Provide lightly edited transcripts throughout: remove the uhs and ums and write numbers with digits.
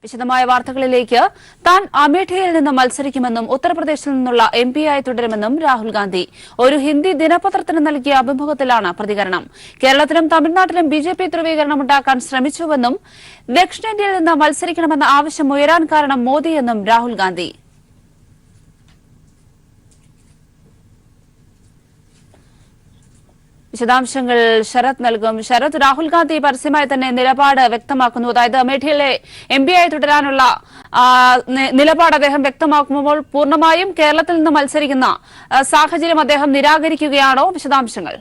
വിശദമായ വാർത്തകളിലേക്ക്. താൻ അമേഠിയിൽ നിന്ന് മത്സരിക്കുമെന്നും ഉത്തർപ്രദേശിൽ നിന്നുള്ള എംപിയായി തുടരുമെന്നും രാഹുൽ ഗാന്ധി ഒരു ഹിന്ദി ദിനപത്രത്തിന് നൽകിയ അഭിമുഖത്തിലാണ് പ്രതികരണം. കേരളത്തിലും തമിഴ്നാട്ടിലും ബിജെപി ധ്രുവീകരണം ഉണ്ടാക്കാൻ ശ്രമിച്ചുവെന്നും ദക്ഷിണേന്ത്യയിൽ നിന്ന് മത്സരിക്കണമെന്ന ആവശ്യം ഉയരാൻ കാരണം മോദിയെന്നും രാഹുൽ ഗാന്ധി. വിശദാംശങ്ങൾ ശരത് നൽകും. ശരത്, രാഹുൽ ഗാന്ധി പരസ്യമായി തന്നെ നിലപാട് വ്യക്തമാക്കുന്നു. അതായത് അമേഠിയിലെ എംപിയായി തുടരാനുള്ള നിലപാട് അദ്ദേഹം വ്യക്തമാക്കുമ്പോൾ പൂർണ്ണമായും കേരളത്തിൽ നിന്ന് മത്സരിക്കുന്ന സാഹചര്യം അദ്ദേഹം നിരാകരിക്കുകയാണോ? വിശദാംശങ്ങൾ.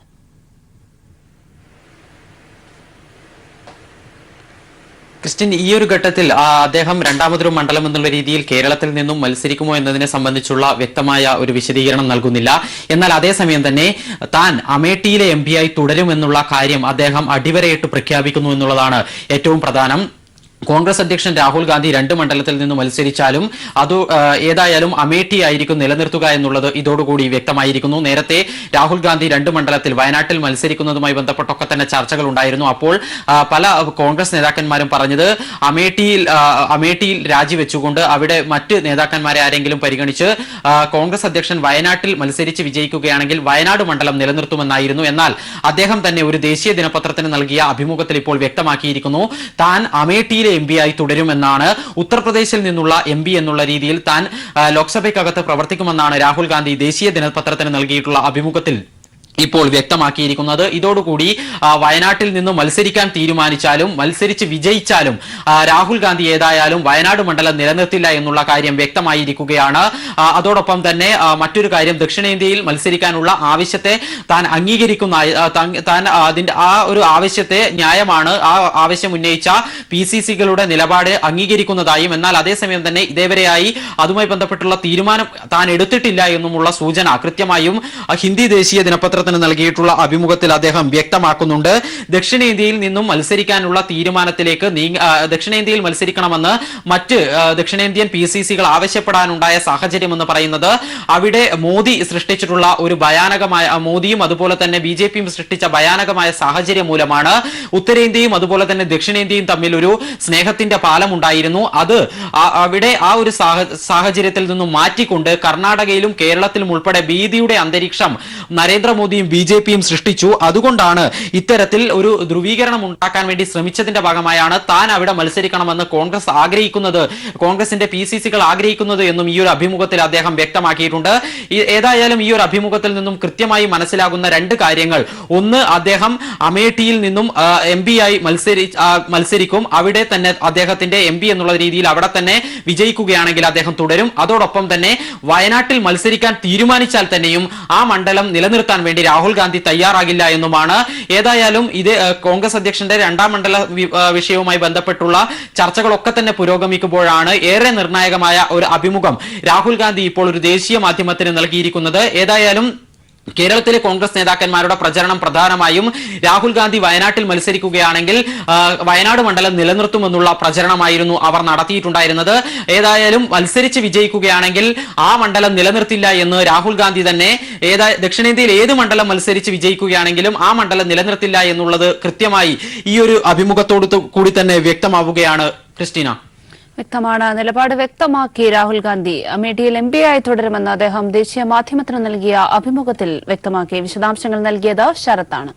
ക്രിസ്ത്യൻ, ഈ ഒരു ഘട്ടത്തിൽ അദ്ദേഹം രണ്ടാമതൊരു മണ്ഡലം എന്നുള്ള രീതിയിൽ കേരളത്തിൽ നിന്നും മത്സരിക്കുമോ എന്നതിനെ സംബന്ധിച്ചുള്ള വ്യക്തമായ ഒരു വിശദീകരണം നൽകുന്നില്ല. എന്നാൽ അതേസമയം തന്നെ താൻ അമേഠിയിലെ എംപിയായി തുടരുമെന്നുള്ള കാര്യം അദ്ദേഹം അടിവരയിട്ട് പ്രഖ്യാപിക്കുന്നു എന്നുള്ളതാണ് ഏറ്റവും പ്രധാനം. കോൺഗ്രസ് അധ്യക്ഷൻ രാഹുൽ ഗാന്ധി 2 മണ്ഡലത്തിൽ നിന്ന് മത്സരിച്ചാലും അത് ഏതായാലും അമേഠി ആയിരിക്കും നിലനിർത്തുക എന്നുള്ളത് ഇതോടുകൂടി വ്യക്തമായിരിക്കുന്നു. നേരത്തെ രാഹുൽ ഗാന്ധി 2 മണ്ഡലത്തിൽ വയനാട്ടിൽ മത്സരിക്കുന്നതുമായി ബന്ധപ്പെട്ടൊക്കെ തന്നെ ചർച്ചകൾ ഉണ്ടായിരുന്നു. അപ്പോൾ പല കോൺഗ്രസ് നേതാക്കന്മാരും പറഞ്ഞത് അമേഠിയിൽ രാജിവെച്ചുകൊണ്ട് അവിടെ മറ്റ് നേതാക്കന്മാരെ ആരെങ്കിലും പരിഗണിച്ച് കോൺഗ്രസ് അധ്യക്ഷൻ വയനാട്ടിൽ മത്സരിച്ച് വിജയിക്കുകയാണെങ്കിൽ വയനാട് മണ്ഡലം നിലനിർത്തുമെന്നായിരുന്നു. എന്നാൽ അദ്ദേഹം തന്നെ ഒരു ദേശീയ ദിനപത്രത്തിന് നൽകിയ അഭിമുഖത്തിൽ ഇപ്പോൾ വ്യക്തമാക്കിയിരിക്കുന്നു താൻ അമേഠിയിലെ എംപിയായി തുടരുമെന്നാണ്. ഉത്തർപ്രദേശിൽ നിന്നുള്ള എംപി എന്നുള്ള രീതിയിൽ താൻ ലോക്സഭയ്ക്കകത്ത് പ്രവർത്തിക്കുമെന്നാണ് രാഹുൽ ഗാന്ധി ദേശീയ ദിനപത്രത്തിന് നൽകിയിട്ടുള്ള അഭിമുഖത്തിൽ ഇപ്പോൾ വ്യക്തമാക്കിയിരിക്കുന്നത്. ഇതോടുകൂടി വയനാട്ടിൽ നിന്ന് മത്സരിക്കാൻ തീരുമാനിച്ചാലും മത്സരിച്ച് വിജയിച്ചാലും രാഹുൽ ഗാന്ധി ഏതായാലും വയനാട് മണ്ഡലം നിലനിർത്തില്ല എന്നുള്ള കാര്യം വ്യക്തമായിരിക്കുകയാണ്. അതോടൊപ്പം തന്നെ മറ്റൊരു കാര്യം, ദക്ഷിണേന്ത്യയിൽ മത്സരിക്കാനുള്ള ആവശ്യത്തെ താൻ അംഗീകരിക്കുന്ന അതിന്റെ ആ ഒരു ആവശ്യത്തെ ന്യായമാണ് ആ ആവശ്യം ഉന്നയിച്ച PCCകളുടെ നിലപാട് അംഗീകരിക്കുന്നതായും എന്നാൽ അതേസമയം തന്നെ ഇതേവരെയായി അതുമായി ബന്ധപ്പെട്ടുള്ള തീരുമാനം താൻ എടുത്തിട്ടില്ല എന്നുമുള്ള സൂചന കൃത്യമായും ഹിന്ദി ദേശീയ ദിനപത്ര നൽകിയിട്ടുള്ള അഭിമുഖത്തിൽ അദ്ദേഹം വ്യക്തമാക്കുന്നുണ്ട്. ദക്ഷിണേന്ത്യയിൽ നിന്നും മത്സരിക്കാനുള്ള തീരുമാനത്തിലേക്ക് ദക്ഷിണേന്ത്യയിൽ മത്സരിക്കണമെന്ന് മറ്റ് ദക്ഷിണേന്ത്യൻ PCCകൾ ആവശ്യപ്പെടാനുണ്ടായ സാഹചര്യം എന്ന് പറയുന്നത് അവിടെ മോദി സൃഷ്ടിച്ചിട്ടുള്ള ഒരു ഭയാനകമായ മോദിയും അതുപോലെ തന്നെ BJPയും സൃഷ്ടിച്ച ഭയാനകമായ സാഹചര്യം മൂലമാണ്. ഉത്തരേന്ത്യയും അതുപോലെ തന്നെ ദക്ഷിണേന്ത്യയും തമ്മിൽ ഒരു സ്നേഹത്തിന്റെ പാലം ഉണ്ടായിരുന്നു. അത് അവിടെ ആ ഒരു സാഹചര്യത്തിൽ നിന്നും മാറ്റിക്കൊണ്ട് കർണാടകയിലും കേരളത്തിലും ഉൾപ്പെടെ ഭീതിയുടെ അന്തരീക്ഷം നരേന്ദ്രമോദിയും BJPയും സൃഷ്ടിച്ചു. അതുകൊണ്ടാണ് ഇത്തരത്തിൽ ഒരു ധ്രുവീകരണം ഉണ്ടാക്കാൻ വേണ്ടി ശ്രമിച്ചതിന്റെ ഭാഗമായാണ് താൻ അവിടെ മത്സരിക്കണമെന്ന് കോൺഗ്രസിന്റെ PCCകൾ ആഗ്രഹിക്കുന്നത് എന്നും ഈ ഒരു അഭിമുഖത്തിൽ അദ്ദേഹം വ്യക്തമാക്കിയിട്ടുണ്ട്. ഏതായാലും ഈ ഒരു അഭിമുഖത്തിൽ നിന്നും കൃത്യമായി മനസ്സിലാകുന്ന 2 കാര്യങ്ങൾ. ഒന്ന്, അദ്ദേഹം അമേഠിയിൽ നിന്നും എംപിയായി മത്സരിക്കും. അവിടെ തന്നെ അദ്ദേഹത്തിന്റെ എംപി എന്നുള്ള രീതിയിൽ അവിടെ തന്നെ വിജയിക്കുകയാണെങ്കിൽ അദ്ദേഹം തുടരും. അതോടൊപ്പം തന്നെ വയനാട്ടിൽ മത്സരിക്കാൻ തീരുമാനിച്ചാൽ തന്നെയും ആ മണ്ഡലം നിലനിർത്താൻ വേണ്ടി രാഹുൽ ഗാന്ധി തയ്യാറാകില്ല എന്നുമാണ്. ഏതായാലും ഇത് കോൺഗ്രസ് അധ്യക്ഷന്റെ 2ാം മണ്ഡല വിഷയവുമായി ബന്ധപ്പെട്ടുള്ള ചർച്ചകളൊക്കെ തന്നെ പുരോഗമിക്കുമ്പോഴാണ് ഏറെ നിർണായകമായ ഒരു അഭിമുഖം രാഹുൽ ഗാന്ധി ഇപ്പോൾ ഒരു ദേശീയ മാധ്യമത്തിന് നൽകിയിരിക്കുന്നത്. ഏതായാലും കേരളത്തിലെ കോൺഗ്രസ് നേതാക്കന്മാരുടെ പ്രചരണം പ്രധാനമായും രാഹുൽ ഗാന്ധി വയനാട്ടിൽ മത്സരിക്കുകയാണെങ്കിൽ വയനാട് മണ്ഡലം നിലനിർത്തുമെന്നുള്ള പ്രചരണമായിരുന്നു അവർ നടത്തിയിട്ടുണ്ടായിരുന്നത്. ഏതായാലും മത്സരിച്ച് വിജയിക്കുകയാണെങ്കിൽ ആ മണ്ഡലം നിലനിർത്തില്ല എന്ന് രാഹുൽ ഗാന്ധി തന്നെ ദക്ഷിണേന്ത്യയിൽ ഏത് മണ്ഡലം മത്സരിച്ച് വിജയിക്കുകയാണെങ്കിലും ആ മണ്ഡലം നിലനിർത്തില്ല എന്നുള്ളത് കൃത്യമായി ഈ ഒരു അഭിമുഖത്തോടു കൂടി തന്നെ വ്യക്തമാവുകയാണ്. ക്രിസ്റ്റീന, വ്യക്തമാണ്. നിലപാട് വ്യക്തമാക്കി രാഹുൽ ഗാന്ധി അമേഠിയിൽ എംപിയായി തുടരുമെന്ന് അദ്ദേഹം ദേശീയ മാധ്യമത്തിന് നൽകിയ അഭിമുഖത്തിൽ വ്യക്തമാക്കി. വിശദാംശങ്ങൾ നൽകിയത് ശരത്താണ്.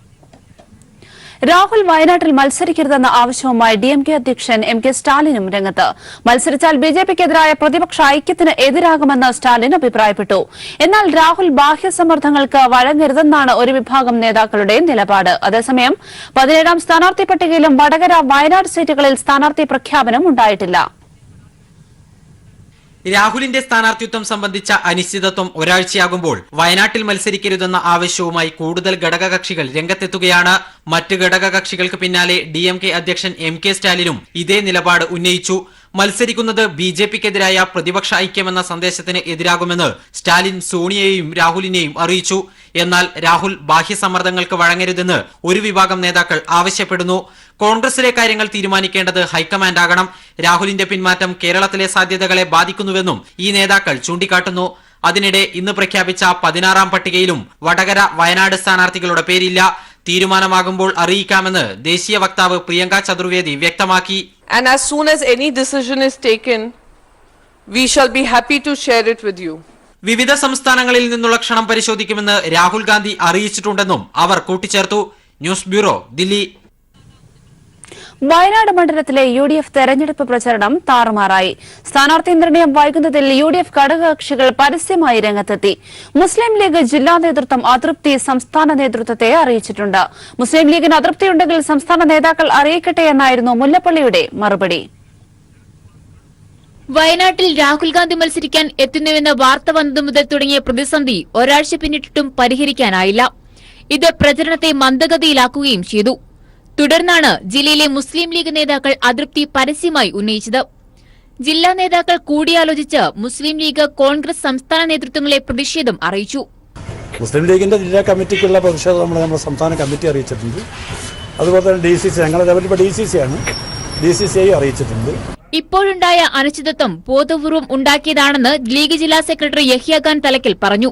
രാഹുൽ വയനാട്ടിൽ മത്സരിക്കരുതെന്ന ആവശ്യവുമായി DMK അധ്യക്ഷൻ MK സ്റ്റാലിനും രംഗത്ത്. മത്സരിച്ചാൽ BJPക്കെതിരായ പ്രതിപക്ഷ ഐക്യത്തിന് എതിരാകുമെന്ന് സ്റ്റാലിൻ അഭിപ്രായപ്പെട്ടു. എന്നാൽ രാഹുൽ ബാഹ്യസമ്മർദ്ദങ്ങൾക്ക് വഴങ്ങരുതെന്നാണ് ഒരു വിഭാഗം നേതാക്കളുടെ നിലപാട്. അതേസമയം 17ാം സ്ഥാനാർത്ഥി പട്ടികയിലും വടകര, വയനാട് സീറ്റുകളിൽ സ്ഥാനാർത്ഥി പ്രഖ്യാപനം ഉണ്ടായിട്ടില്ല. രാഹുലിന്റെ സ്ഥാനാർത്ഥിത്വം സംബന്ധിച്ച അനിശ്ചിതത്വം ഒരാഴ്ചയാകുമ്പോൾ വയനാട്ടിൽ മത്സരിക്കരുതെന്ന ആവശ്യവുമായി കൂടുതൽ ഘടകകക്ഷികൾ രംഗത്തെത്തുകയാണ്. മറ്റ് ഘടകകക്ഷികൾക്ക് പിന്നാലെ DMK അധ്യക്ഷൻ MK സ്റ്റാലിനും ഇതേ നിലപാട് ഉന്നയിച്ചു. മത്സരിക്കുന്നത് BJPക്കെതിരായ പ്രതിപക്ഷ ഐക്യമെന്ന സന്ദേശത്തിന് എതിരാകുമെന്ന് സ്റ്റാലിൻ സോണിയയെയും രാഹുലിനെയും അറിയിച്ചു. എന്നാൽ രാഹുൽ ബാഹ്യസമ്മർദ്ദങ്ങൾക്ക് വഴങ്ങരുതെന്ന് ഒരു വിഭാഗം നേതാക്കൾ ആവശ്യപ്പെടുന്നു. കോൺഗ്രസിലെ കാര്യങ്ങൾ തീരുമാനിക്കേണ്ടത് ഹൈക്കമാൻഡ് ആകണം. രാഹുലിന്റെ പിന്മാറ്റം കേരളത്തിലെ സാധ്യതകളെ ബാധിക്കുന്നുവെന്നും ഈ നേതാക്കൾ ചൂണ്ടിക്കാട്ടുന്നു. അതിനിടെ ഇന്ന് പ്രഖ്യാപിച്ച 16ാം പട്ടികയിലും വടകര, വയനാട് സ്ഥാനാർത്ഥികളുടെ പേരില്ല. തീരുമാനമാകുമ്പോൾ അറിയിക്കാമെന്ന് ദേശീയ വക്താവ് പ്രിയങ്ക ചതുർവേദി വ്യക്തമാക്കി. and as soon as any decision is taken, we shall be happy to share it with you. വിവിധ സംസ്ഥാനങ്ങളിൽ നിന്നുള്ള ക്ഷണം പരിശോധിക്കുമെന്ന് രാഹുൽ ഗാന്ധി അറിയിച്ചിട്ടുണ്ടെന്നും അവർ കൂട്ടിച്ചേർത്തു. News bureau, Delhi. വയനാട് മണ്ഡലത്തിലെ UDF തെരഞ്ഞെടുപ്പ് പ്രചരണം താറുമാറായി. സ്ഥാനാർത്ഥി നിർണയം വൈകുന്നതിൽ UDF ഘടകകക്ഷികൾ പരസ്യമായി രംഗത്തെത്തി. മുസ്ലിം ലീഗ് ജില്ലാ നേതൃത്വം അതൃപ്തി സംസ്ഥാന നേതൃത്വത്തെ അറിയിച്ചിട്ടുണ്ട്. മുസ്ലിം ലീഗിന് അതൃപ്തിയുണ്ടെങ്കിൽ സംസ്ഥാന നേതാക്കൾ അറിയിക്കട്ടെ എന്നായിരുന്നു മുല്ലപ്പള്ളിയുടെ മറുപടി. വയനാട്ടിൽ രാഹുൽ ഗാന്ധി മത്സരിക്കാൻ എത്തുന്നുവെന്ന വാർത്ത വന്നതു മുതൽ തുടങ്ങിയ പ്രതിസന്ധി ഒരാഴ്ച പിന്നിട്ടിട്ടും പരിഹരിക്കാനായില്ല. ഇത് പ്രചരണത്തെ മന്ദഗതിയിലാക്കുകയും ചെയ്തു. തുടർന്നാണ് ജില്ലയിലെ മുസ്ലിം ലീഗ് നേതാക്കൾ അതൃപ്തി പരസ്യമായി ഉന്നയിച്ചത്. ജില്ലാ നേതാക്കൾ കൂടിയാലോചിച്ച് മുസ്ലിം ലീഗ്, കോൺഗ്രസ് സംസ്ഥാന നേതൃത്വങ്ങളെ പ്രതിഷേധം അറിയിച്ചു. മുസ്ലിം ലീഗിന്റെ ജില്ലാ കമ്മിറ്റിക്കുള്ള പ്രതിഷേധം നമ്മുടെ സംസ്ഥാന കമ്മിറ്റി അറിയിച്ചിട്ടുണ്ട്. അതുപോലെ തന്നെ DCC, ഞങ്ങളുടെ ലെവലിൽ DCC ആണ്, DCCI അറിയിച്ചിട്ടുണ്ട്. ഇപ്പോഴുണ്ടായ അനിശ്ചിതത്വം ബോധപൂർവം ഉണ്ടാക്കിയതാണെന്ന് ലീഗ് ജില്ലാ സെക്രട്ടറി യഹ്യ ഖാൻ തലക്കൽ പറഞ്ഞു.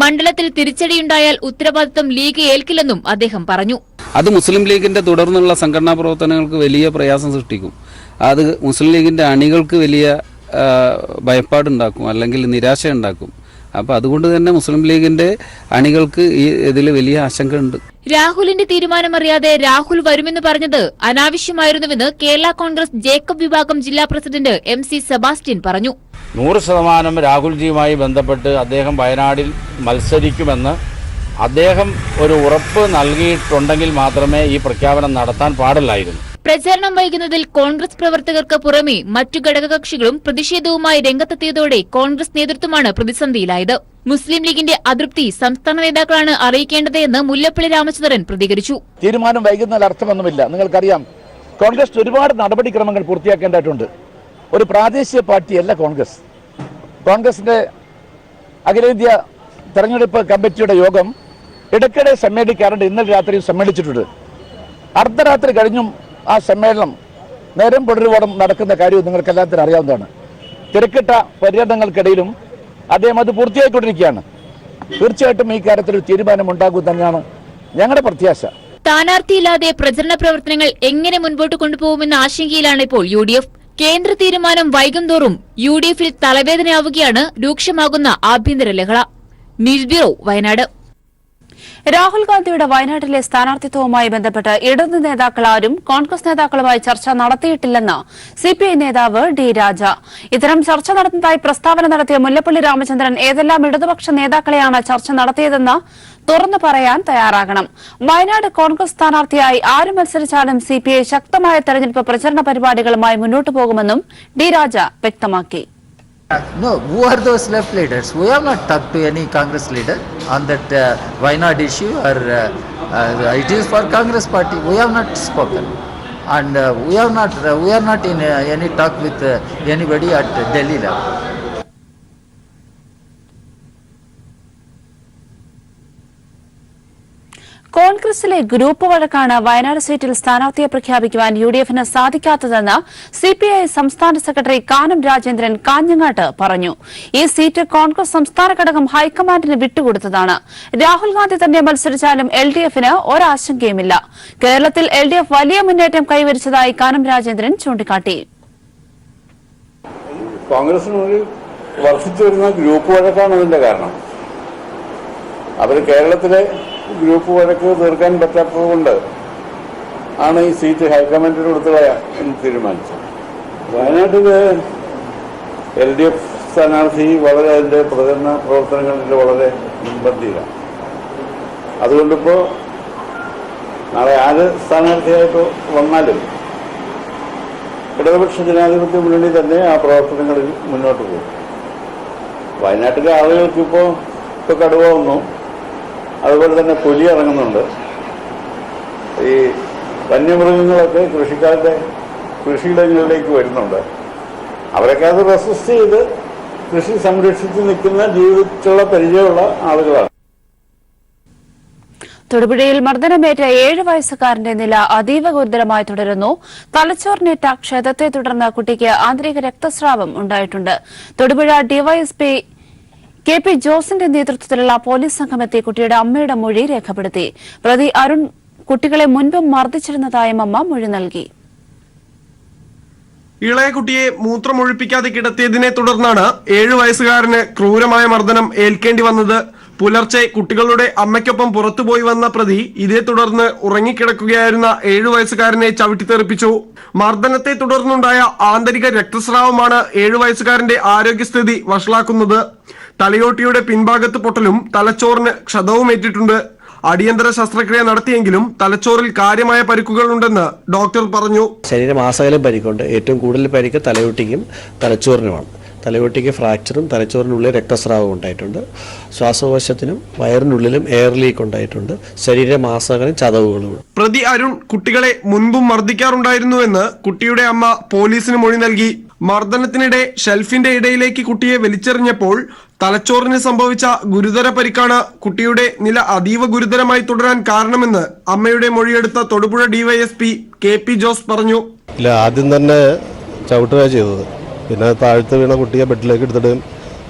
മണ്ഡലത്തിൽ തിരിച്ചടിയുണ്ടായാൽ ഉത്തരവാദിത്തം ലീഗ് ഏൽക്കില്ലെന്നും അദ്ദേഹം പറഞ്ഞു. അത് മുസ്ലിം ലീഗിന്റെ തുടർന്നുള്ള സംഘടനാ പ്രവർത്തനങ്ങൾക്ക് വലിയ പ്രയാസം സൃഷ്ടിക്കും. അത് മുസ്ലിം ലീഗിന്റെ അണികൾക്ക് വലിയ ഭയപ്പാടുണ്ടാക്കും, അല്ലെങ്കിൽ നിരാശയുണ്ടാക്കും. അപ്പൊ അതുകൊണ്ട് തന്നെ മുസ്ലിം ലീഗിന്റെ അണികൾക്ക് ഇതിൽ വലിയ ആശങ്കയുണ്ട്. രാഹുലിന്റെ തീരുമാനമറിയാതെ രാഹുൽ വരുമെന്ന് പറഞ്ഞത് അനാവശ്യമായിരുന്നുവെന്ന് കേരള കോൺഗ്രസ് ജേക്കബ് വിഭാഗം ജില്ലാ പ്രസിഡന്റ് MC സെബാസ്റ്റ്യൻ പറഞ്ഞു. 100% രാഹുൽജിയുമായി ബന്ധപ്പെട്ട് അദ്ദേഹം വയനാടിൽ മത്സരിക്കുമെന്ന് അദ്ദേഹം ഒരു ഉറപ്പ് നൽകിയിട്ടുണ്ടെങ്കിൽ മാത്രമേ ഈ പ്രഖ്യാപനം നടത്താൻ പാടില്ലായിരുന്നു. പ്രചാരണം വൈകുന്നതിൽ കോൺഗ്രസ് പ്രവർത്തകർക്ക് പുറമെ മറ്റു ഘടകകക്ഷികളും പ്രതിഷേധവുമായി രംഗത്തെത്തിയതോടെ കോൺഗ്രസ് നേതൃത്വമാണ് പ്രതിസന്ധിയിലായത്. മുസ്ലിം ലീഗിന്റെ അതൃപ്തി സംസ്ഥാന നേതാക്കളാണ് അറിയിക്കേണ്ടത് എന്ന് മുല്ലപ്പള്ളി രാമചന്ദ്രൻ പ്രതികരിച്ചു. തീരുമാനം വൈകുന്നതിൽ അർത്ഥമൊന്നുമില്ല. നിങ്ങൾക്കറിയാം, കോൺഗ്രസ് ഒരുപാട് നടപടിക്രമങ്ങൾ പൂർത്തിയാക്കേണ്ടതായിട്ടുണ്ട്. ഒരു പ്രാദേശിക പാർട്ടിയല്ല കോൺഗ്രസ്. കോൺഗ്രസിന്റെ അഖിലേന്ത്യാ തെരഞ്ഞെടുപ്പ് കമ്മിറ്റിയുടെ യോഗം ഇടയ്ക്കിടെ സമ്മേളിക്കാറുണ്ട്. ഇന്നലെ രാത്രി സമ്മേളിച്ചിട്ടുണ്ട്. അർദ്ധരാത്രി കഴിഞ്ഞും ആ സമ്മേളനം നേരം പൊടുരുവോളം നടക്കുന്ന കാര്യവും നിങ്ങൾക്കെല്ലാത്തിനും അറിയാവുന്നതാണ്. തിരക്കിട്ട പര്യടനങ്ങൾക്കിടയിലും അദ്ദേഹം അത് പൂർത്തിയായിക്കൊണ്ടിരിക്കുകയാണ്. തീർച്ചയായിട്ടും ഈ കാര്യത്തിൽ ഒരു തീരുമാനമുണ്ടാകും തന്നെയാണ് ഞങ്ങളുടെ പ്രത്യാശ. സ്ഥാനാർത്ഥിയില്ലാതെ പ്രചരണ പ്രവർത്തനങ്ങൾ എങ്ങനെ മുൻപോട്ട് കൊണ്ടുപോകുമെന്ന ആശങ്കയിലാണ് ഇപ്പോൾ UDF. കേന്ദ്ര തീരുമാനം വൈകും തോറും UDFൽ തലവേദനയാവുകയാണ് രൂക്ഷമാകുന്ന ആഭ്യന്തര ലഹള. News bureau, Wayanad. രാഹുൽ ഗാന്ധിയുടെ വയനാട്ടിലെ സ്ഥാനാർത്ഥിത്വവുമായി ബന്ധപ്പെട്ട് ഇടത് നേതാക്കൾ ആരും കോൺഗ്രസ് നേതാക്കളുമായി ചർച്ച നടത്തിയിട്ടില്ലെന്ന് CPI നേതാവ് D. രാജ. ഇത്തരം ചർച്ച നടത്തുന്നതായി പ്രസ്താവന നടത്തിയ മുല്ലപ്പള്ളി രാമചന്ദ്രൻ ഏതെല്ലാം ഇടതുപക്ഷ നേതാക്കളെയാണ് ചർച്ച നടത്തിയതെന്ന് തുറന്നു പറയാൻ തയ്യാറാകണം. വയനാട് കോൺഗ്രസ് സ്ഥാനാർത്ഥിയായി ആര് മത്സരിച്ചാലും CPI ശക്തമായ തെരഞ്ഞെടുപ്പ് പ്രചരണ പരിപാടികളുമായി മുന്നോട്ടു പോകുമെന്നും D. രാജ വ്യക്തമാക്കി. No, who are those left leaders? We have not talked to any Congress leader on that Wayanad issue, or it is for Congress party. We have not spoken, and we are not in any talk with anybody at Delhi level. കോൺഗ്രസിലെ group വഴക്കാണ് Wayanad സീറ്റിൽ സ്ഥാനാർത്ഥിയെ പ്രഖ്യാപിക്കുവാൻ UDFന് സാധിക്കാത്തതെന്ന് CPI സംസ്ഥാന secretary Kanam Rajendran കാഞ്ഞങ്ങാട്ട് പറഞ്ഞു. ഈ seat Congress സംസ്ഥാന ഘടകം ഹൈക്കമാൻഡിന് വിട്ടുകൊടുത്തതാണ്. രാഹുൽ ഗാന്ധി തന്നെ മത്സരിച്ചാലും LDFന് ഒരാശങ്കയുമില്ല. കേരളത്തിൽ LDF വലിയ മുന്നേറ്റം കൈവരിച്ചതായി കാനം രാജേന്ദ്രൻ ചൂണ്ടിക്കാട്ടി. കോൺഗ്രസിന് വർദ്ധിച്ചു വരുന്ന ഗ്രൂപ്പ് വഴക്കാണ് അതിന്റെ കാരണം. അവർ കേരളത്തിലെ ഗ്രൂപ്പ് വഴക്ക് തീർക്കാൻ പറ്റാത്തതുകൊണ്ട് ആണ് ഈ സീറ്റ് ഹൈക്കമാൻഡിന് കൊടുത്തു എന്ന് തീരുമാനിച്ചത്. വയനാട്ടിൽ LDF സ്ഥാനാർത്ഥി വളരെ അതിൻ്റെ പ്രചരണ പ്രവർത്തനങ്ങളിൽ വളരെ മുൻപന്തിയിലാണ്. അതുകൊണ്ടിപ്പോൾ നാളെ ആര് സ്ഥാനാർത്ഥിയായിട്ട് വന്നാലും ഇടതുപക്ഷ ജനാധിപത്യ മുന്നണി തന്നെ ആ പ്രവർത്തനങ്ങളിൽ മുന്നോട്ട് പോകും. വയനാട്ടിലെ ആളുകൾക്ക് ഇപ്പോൾ കടുവ വന്നു, അതുപോലെ തന്നെ പുലി ഇറങ്ങുന്നുണ്ട്. ഈ വന്യമൃഗങ്ങളൊക്കെ കൃഷിക്കാരുടെ കൃഷിയിടങ്ങളിലേക്ക് വരുന്നുണ്ട്. അവരൊക്കെ അത് റെസിസ്റ്റ് ചെയ്ത് കൃഷി സംരക്ഷിച്ച് നിൽക്കുന്ന ജീവിച്ചുള്ള പരിചയമുള്ള ആളുകളാണ്. തൊടുപുഴയിൽ മർദ്ദനമേറ്റ 7 വയസ്സുകാരന്റെ നില അതീവ ഗുരുതരമായി തുടരുന്നു. തലച്ചോറിനേറ്റ ക്ഷതത്തെ തുടർന്ന് കുട്ടിക്ക് ആന്തരിക രക്തസ്രാവം ഉണ്ടായിട്ടുണ്ട്. തൊടുപുഴ ഡിവൈഎസ്പി KP ജോസിന്റെ നേതൃത്വത്തിലുള്ള പോലീസ് സംഘമെത്തി കുട്ടിയുടെ അമ്മയുടെ മൊഴി രേഖപ്പെടുത്തി. പ്രതി അരുൺ കുട്ടികളെ മുൻപും മർദ്ദിച്ചിരുന്നതായും അമ്മ മൊഴി നൽകി. ഇളയ കുട്ടിയെ മൂത്രമൊഴിപ്പിക്കാതെ കിടത്തിയതിനെ തുടർന്നാണ് 7 വയസ്സുകാരന് ക്രൂരമായ മർദ്ദനം ഏൽക്കേണ്ടി വന്നത്. പുലർച്ചെ കുട്ടികളുടെ അമ്മയ്ക്കൊപ്പം പുറത്തുപോയി വന്ന പ്രതി ഇതേ തുടർന്ന് ഉറങ്ങിക്കിടക്കുകയായിരുന്ന 7 വയസ്സുകാരനെ ചവിട്ടിത്തെറിപ്പിച്ചു. മർദ്ദനത്തെ തുടർന്നുണ്ടായ ആന്തരിക രക്തസ്രാവമാണ് 7 വയസ്സുകാരന്റെ ആരോഗ്യസ്ഥിതി വഷളാക്കുന്നത്. തലയോട്ടിയുടെ പിൻഭാഗത്ത് പൊട്ടലും തലച്ചോറിന് ക്ഷതവും ഏറ്റിട്ടുണ്ട്. അടിയന്തര ശസ്ത്രക്രിയ നടത്തിയെങ്കിലും തലച്ചോറിൽ കാര്യമായ പരിക്കുകൾ ഉണ്ടെന്ന് ഡോക്ടർ പറഞ്ഞു. ശരീരമാസകലം പരിക്കുണ്ട്. ഏറ്റവും കൂടുതൽ പരിക്ക് തലയോട്ടിക്കും തലച്ചോറിനുമാണ്. തലയോട്ടിക്ക് ഫ്രാക്ചറും തലച്ചോറിനുള്ളിൽ രക്തസ്രാവവും ഉണ്ടായിട്ടുണ്ട്. ശ്വാസകോശത്തിനും വയറിനുള്ളിലും എയർ ലീക്ക് ഉണ്ടായിട്ടുണ്ട്. ശരീരമാസകലം ചതവുകളും. പ്രതി അരുൺ കുട്ടികളെ മുൻപും മർദ്ദിക്കാറുണ്ടായിരുന്നുവെന്ന് കുട്ടിയുടെ അമ്മ പോലീസിന് മൊഴി നൽകി. മർദ്ദനത്തിനിടെ ഷെൽഫിന്റെ ഇടയിലേക്ക് കുട്ടിയെ വലിച്ചെറിഞ്ഞപ്പോൾ തലച്ചോറിന് സംഭവിച്ച ഗുരുതര പരിക്കാണ് കുട്ടിയുടെ നില അതീവ ഗുരുതരമായി തുടരാൻ കാരണമെന്ന് അമ്മയുടെ മൊഴിയെടുത്ത തൊടുപുഴ ഡിവൈഎസ്പി KP ജോസ് പറഞ്ഞു. ആദ്യം തന്നെ ചവിട്ടുക ചെയ്തത്. പിന്നെ താഴ്ത്ത് വീണ കുട്ടിയെ ബെഡിലേക്ക് എടുത്തിട്ട്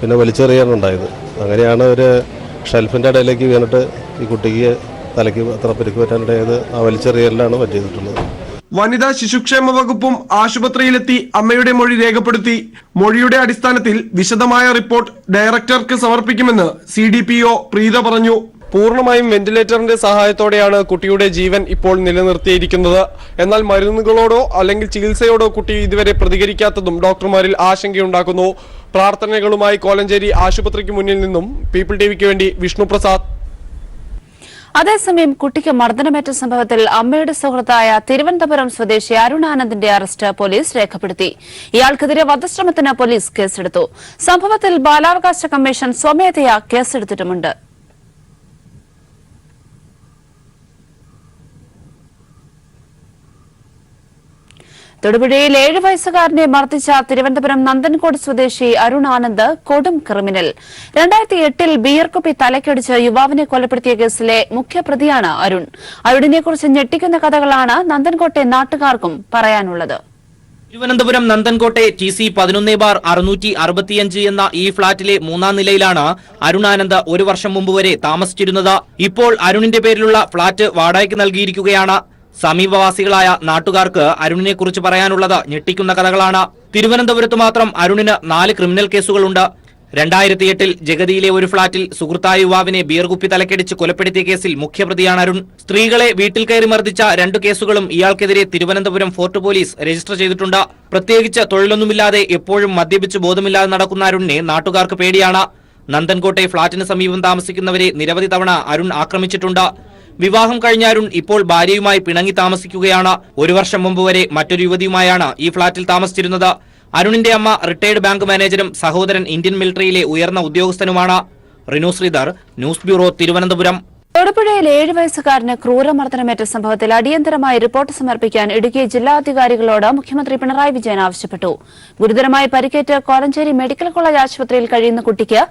പിന്നെ വലിച്ചെറിയാണ് ഉണ്ടായത്. അങ്ങനെയാണ് ഒരു ഷെൽഫിൻ്റെ ഇടയിലേക്ക് വീണിട്ട് ഈ കുട്ടിക്ക് തലയ്ക്ക് അത്ര പരിക്ക് പറ്റാനിടയത്. ആ വലിച്ചെറിയലിലാണ് പറ്റിയിട്ടുള്ളത്. വനിതാ ശിശുക്ഷേമ വകുപ്പും ആശുപത്രിയിലെത്തി അമ്മയുടെ മൊഴി രേഖപ്പെടുത്തി. മൊഴിയുടെ അടിസ്ഥാനത്തിൽ വിശദമായ റിപ്പോർട്ട് ഡയറക്ടർക്ക് സമർപ്പിക്കുമെന്ന് CDPO പ്രീത പറഞ്ഞു. പൂർണ്ണമായും വെന്റിലേറ്ററിന്റെ സഹായത്തോടെയാണ് കുട്ടിയുടെ ജീവൻ ഇപ്പോൾ നിലനിർത്തിയിരിക്കുന്നത്. എന്നാൽ മരുന്നുകളോടോ അല്ലെങ്കിൽ ചികിത്സയോടോ കുട്ടി ഇതുവരെ പ്രതികരിക്കാത്തതും ഡോക്ടർമാരിൽ ആശങ്കയുണ്ടാക്കുന്നു. പ്രാർത്ഥനകളുമായി കോലഞ്ചേരി ആശുപത്രിക്ക് മുന്നിൽ നിന്നും പീപ്പിൾ TVക്ക് വേണ്ടി വിഷ്ണുപ്രസാദ്. അതേസമയം കുട്ടിക്ക് മർദ്ദനമേറ്റ സംഭവത്തിൽ അമ്മയുടെ സുഹൃത്തായ തിരുവനന്തപുരം സ്വദേശി അരുൺ ആനന്ദിന്റെ അറസ്റ്റ് പോലീസ് രേഖപ്പെടുത്തി. ഇയാൾക്കെതിരെ വധശ്രമത്തിന് പോലീസ് കേസെടുത്തു. സംഭവത്തിൽ ബാലാവകാശ കമ്മീഷൻ സ്വമേധയാ കേസെടുത്തിട്ടുമുണ്ട്. തൊടുപുഴയിൽ 7 വയസ്സുകാരനെ മർദ്ദിച്ച തിരുവനന്തപുരം നന്ദൻകോട് സ്വദേശി അരുൺ ആനന്ദ് കൊടും ക്രിമിനൽ. 2008 ബിയർ കുപ്പി തലക്കടിച്ച് യുവാവിനെ കൊലപ്പെടുത്തിയ കേസിലെ മുഖ്യപ്രതിയാണ് അരുൺ. അരുണിനെക്കുറിച്ച് ഞെട്ടിക്കുന്ന കഥകളാണ് നന്ദൻകോട്ടെ നാട്ടുകാർക്കും പറയാനുള്ളത്. തിരുവനന്തപുരം നന്ദൻകോട്ടെ TC 11/665 എന്ന ഈ ഫ്ളാറ്റിലെ 3ാം നിലയിലാണ് അരുൺ ആനന്ദ് 1 വർഷം മുമ്പ് വരെ താമസിച്ചിരുന്നത്. ഇപ്പോൾ അരുണിന്റെ പേരിലുള്ള ഫ്ളാറ്റ് വാടകയ്ക്ക് നൽകിയിരിക്കുകയാണ്. സമീപവാസികളായ നാട്ടുകാർക്ക് അരുണിനെ കുറിച്ച് പറയാനുള്ളത് ഞെട്ടിക്കുന്ന കഥകളാണ്. തിരുവനന്തപുരത്ത് മാത്രം അരുണിന് 4 ക്രിമിനൽ കേസുകളുണ്ട്. 2008 ജഗതിയിലെ ഒരു ഫ്ളാറ്റിൽ സുഹൃത്തായ യുവാവിനെ ബിയർ കുപ്പി തലക്കടിച്ച് കൊലപ്പെടുത്തിയ കേസിൽ മുഖ്യപ്രതിയാണ് അരുൺ. സ്ത്രീകളെ വീട്ടിൽ കയറി മർദ്ദിച്ച 2 കേസുകളും ഇയാൾക്കെതിരെ തിരുവനന്തപുരം ഫോർട്ട് പോലീസ് രജിസ്റ്റർ ചെയ്തിട്ടുണ്ട്. പ്രത്യേകിച്ച് തൊഴിലൊന്നുമില്ലാതെ എപ്പോഴും മദ്യപിച്ച് ബോധമില്ലാതെ നടക്കുന്ന അരുണിനെ നാട്ടുകാർക്ക് പേടിയാണ്. നന്ദൻകോട്ടെ ഫ്ളാറ്റിന് സമീപം താമസിക്കുന്നവരെ നിരവധി തവണ അരുൺ ആക്രമിച്ചിട്ടുണ്ട്. വിവാഹം കഴിഞ്ഞ അരുൺ ഇപ്പോൾ ഭാര്യയുമായി പിണങ്ങി താമസിക്കുകയാണ്. 1 വർഷം മുമ്പ് വരെ മറ്റൊരു യുവതിയുമായാണ് ഈ ഫ്ളാറ്റിൽ താമസിച്ചിരുന്നത്. അരുണിന്റെ അമ്മ റിട്ടയർഡ് ബാങ്ക് മാനേജരും സഹോദരൻ ഇന്ത്യൻ മിലിറ്ററിയിലെ ഉയർന്ന ഉദ്യോഗസ്ഥനുമാണ്. Rinu Sreedhar, news bureau, Thiruvananthapuram. തൊടുപുഴയിൽ 7 വയസ്സുകാരന് ക്രൂരമർദ്ദനമേറ്റ സംഭവത്തിൽ അടിയന്തരമായി റിപ്പോർട്ട് സമർപ്പിക്കാൻ ഇടുക്കി ജില്ലാധികാരികളോട് മുഖ്യമന്ത്രി പിണറായി വിജയൻ ആവശ്യപ്പെട്ടു. ഗുരുതരമായി പരിക്കേറ്റ് കോലഞ്ചേരി മെഡിക്കൽ കോളേജ് ആശുപത്രിയിൽ കഴിയുന്ന കുട്ടിക്ക്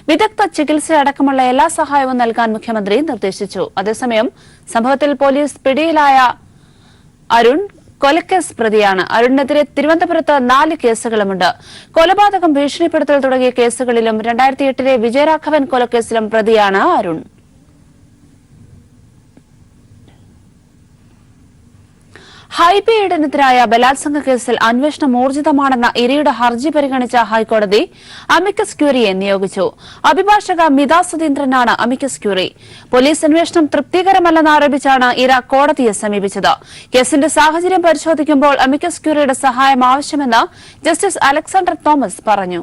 വിദഗ്ധ ചികിത്സ അടക്കമുള്ള എല്ലാ സഹായവും നൽകാൻ മുഖ്യമന്ത്രി നിർദ്ദേശിച്ചു. അതേസമയം സംഭവത്തിൽ പോലീസ് പിടിയിലായ അരുൺ കൊലക്കേസ് പ്രതിയാണ്. അരുണിനെതിരെ തിരുവനന്തപുരത്ത് 4 കേസുകളുമുണ്ട്. കൊലപാതകം, ഭീഷണിപ്പെടുത്തൽ തുടങ്ങിയ കേസുകളിലും 2008 വിജയരാഘവൻ കൊലക്കേസിലും പ്രതിയാണ് അരുൺ. ഹൈബിയിടനെതിരായ ബലാത്സംഗ കേസിൽ അന്വേഷണം ഊർജിതമാണെന്ന ഇരയുടെ ഹർജി പരിഗണിച്ച ഹൈക്കോടതി അമിക്കസ് ക്യൂറിയെ നിയോഗിച്ചു. അഭിഭാഷക മിത സുധീന്ദ്രനാണ് അമിക്കസ് ക്യൂറി. പോലീസ് അന്വേഷണം തൃപ്തികരമല്ലെന്ന് ആരോപിച്ചാണ് ഇര കോടതിയെ സമീപിച്ചത്. കേസിന്റെ സാഹചര്യം പരിശോധിക്കുമ്പോൾ അമിക്കസ് ക്യൂറിയുടെ സഹായം ആവശ്യമെന്ന് ജസ്റ്റിസ് അലക്സാണ്ടർ തോമസ് പറഞ്ഞു.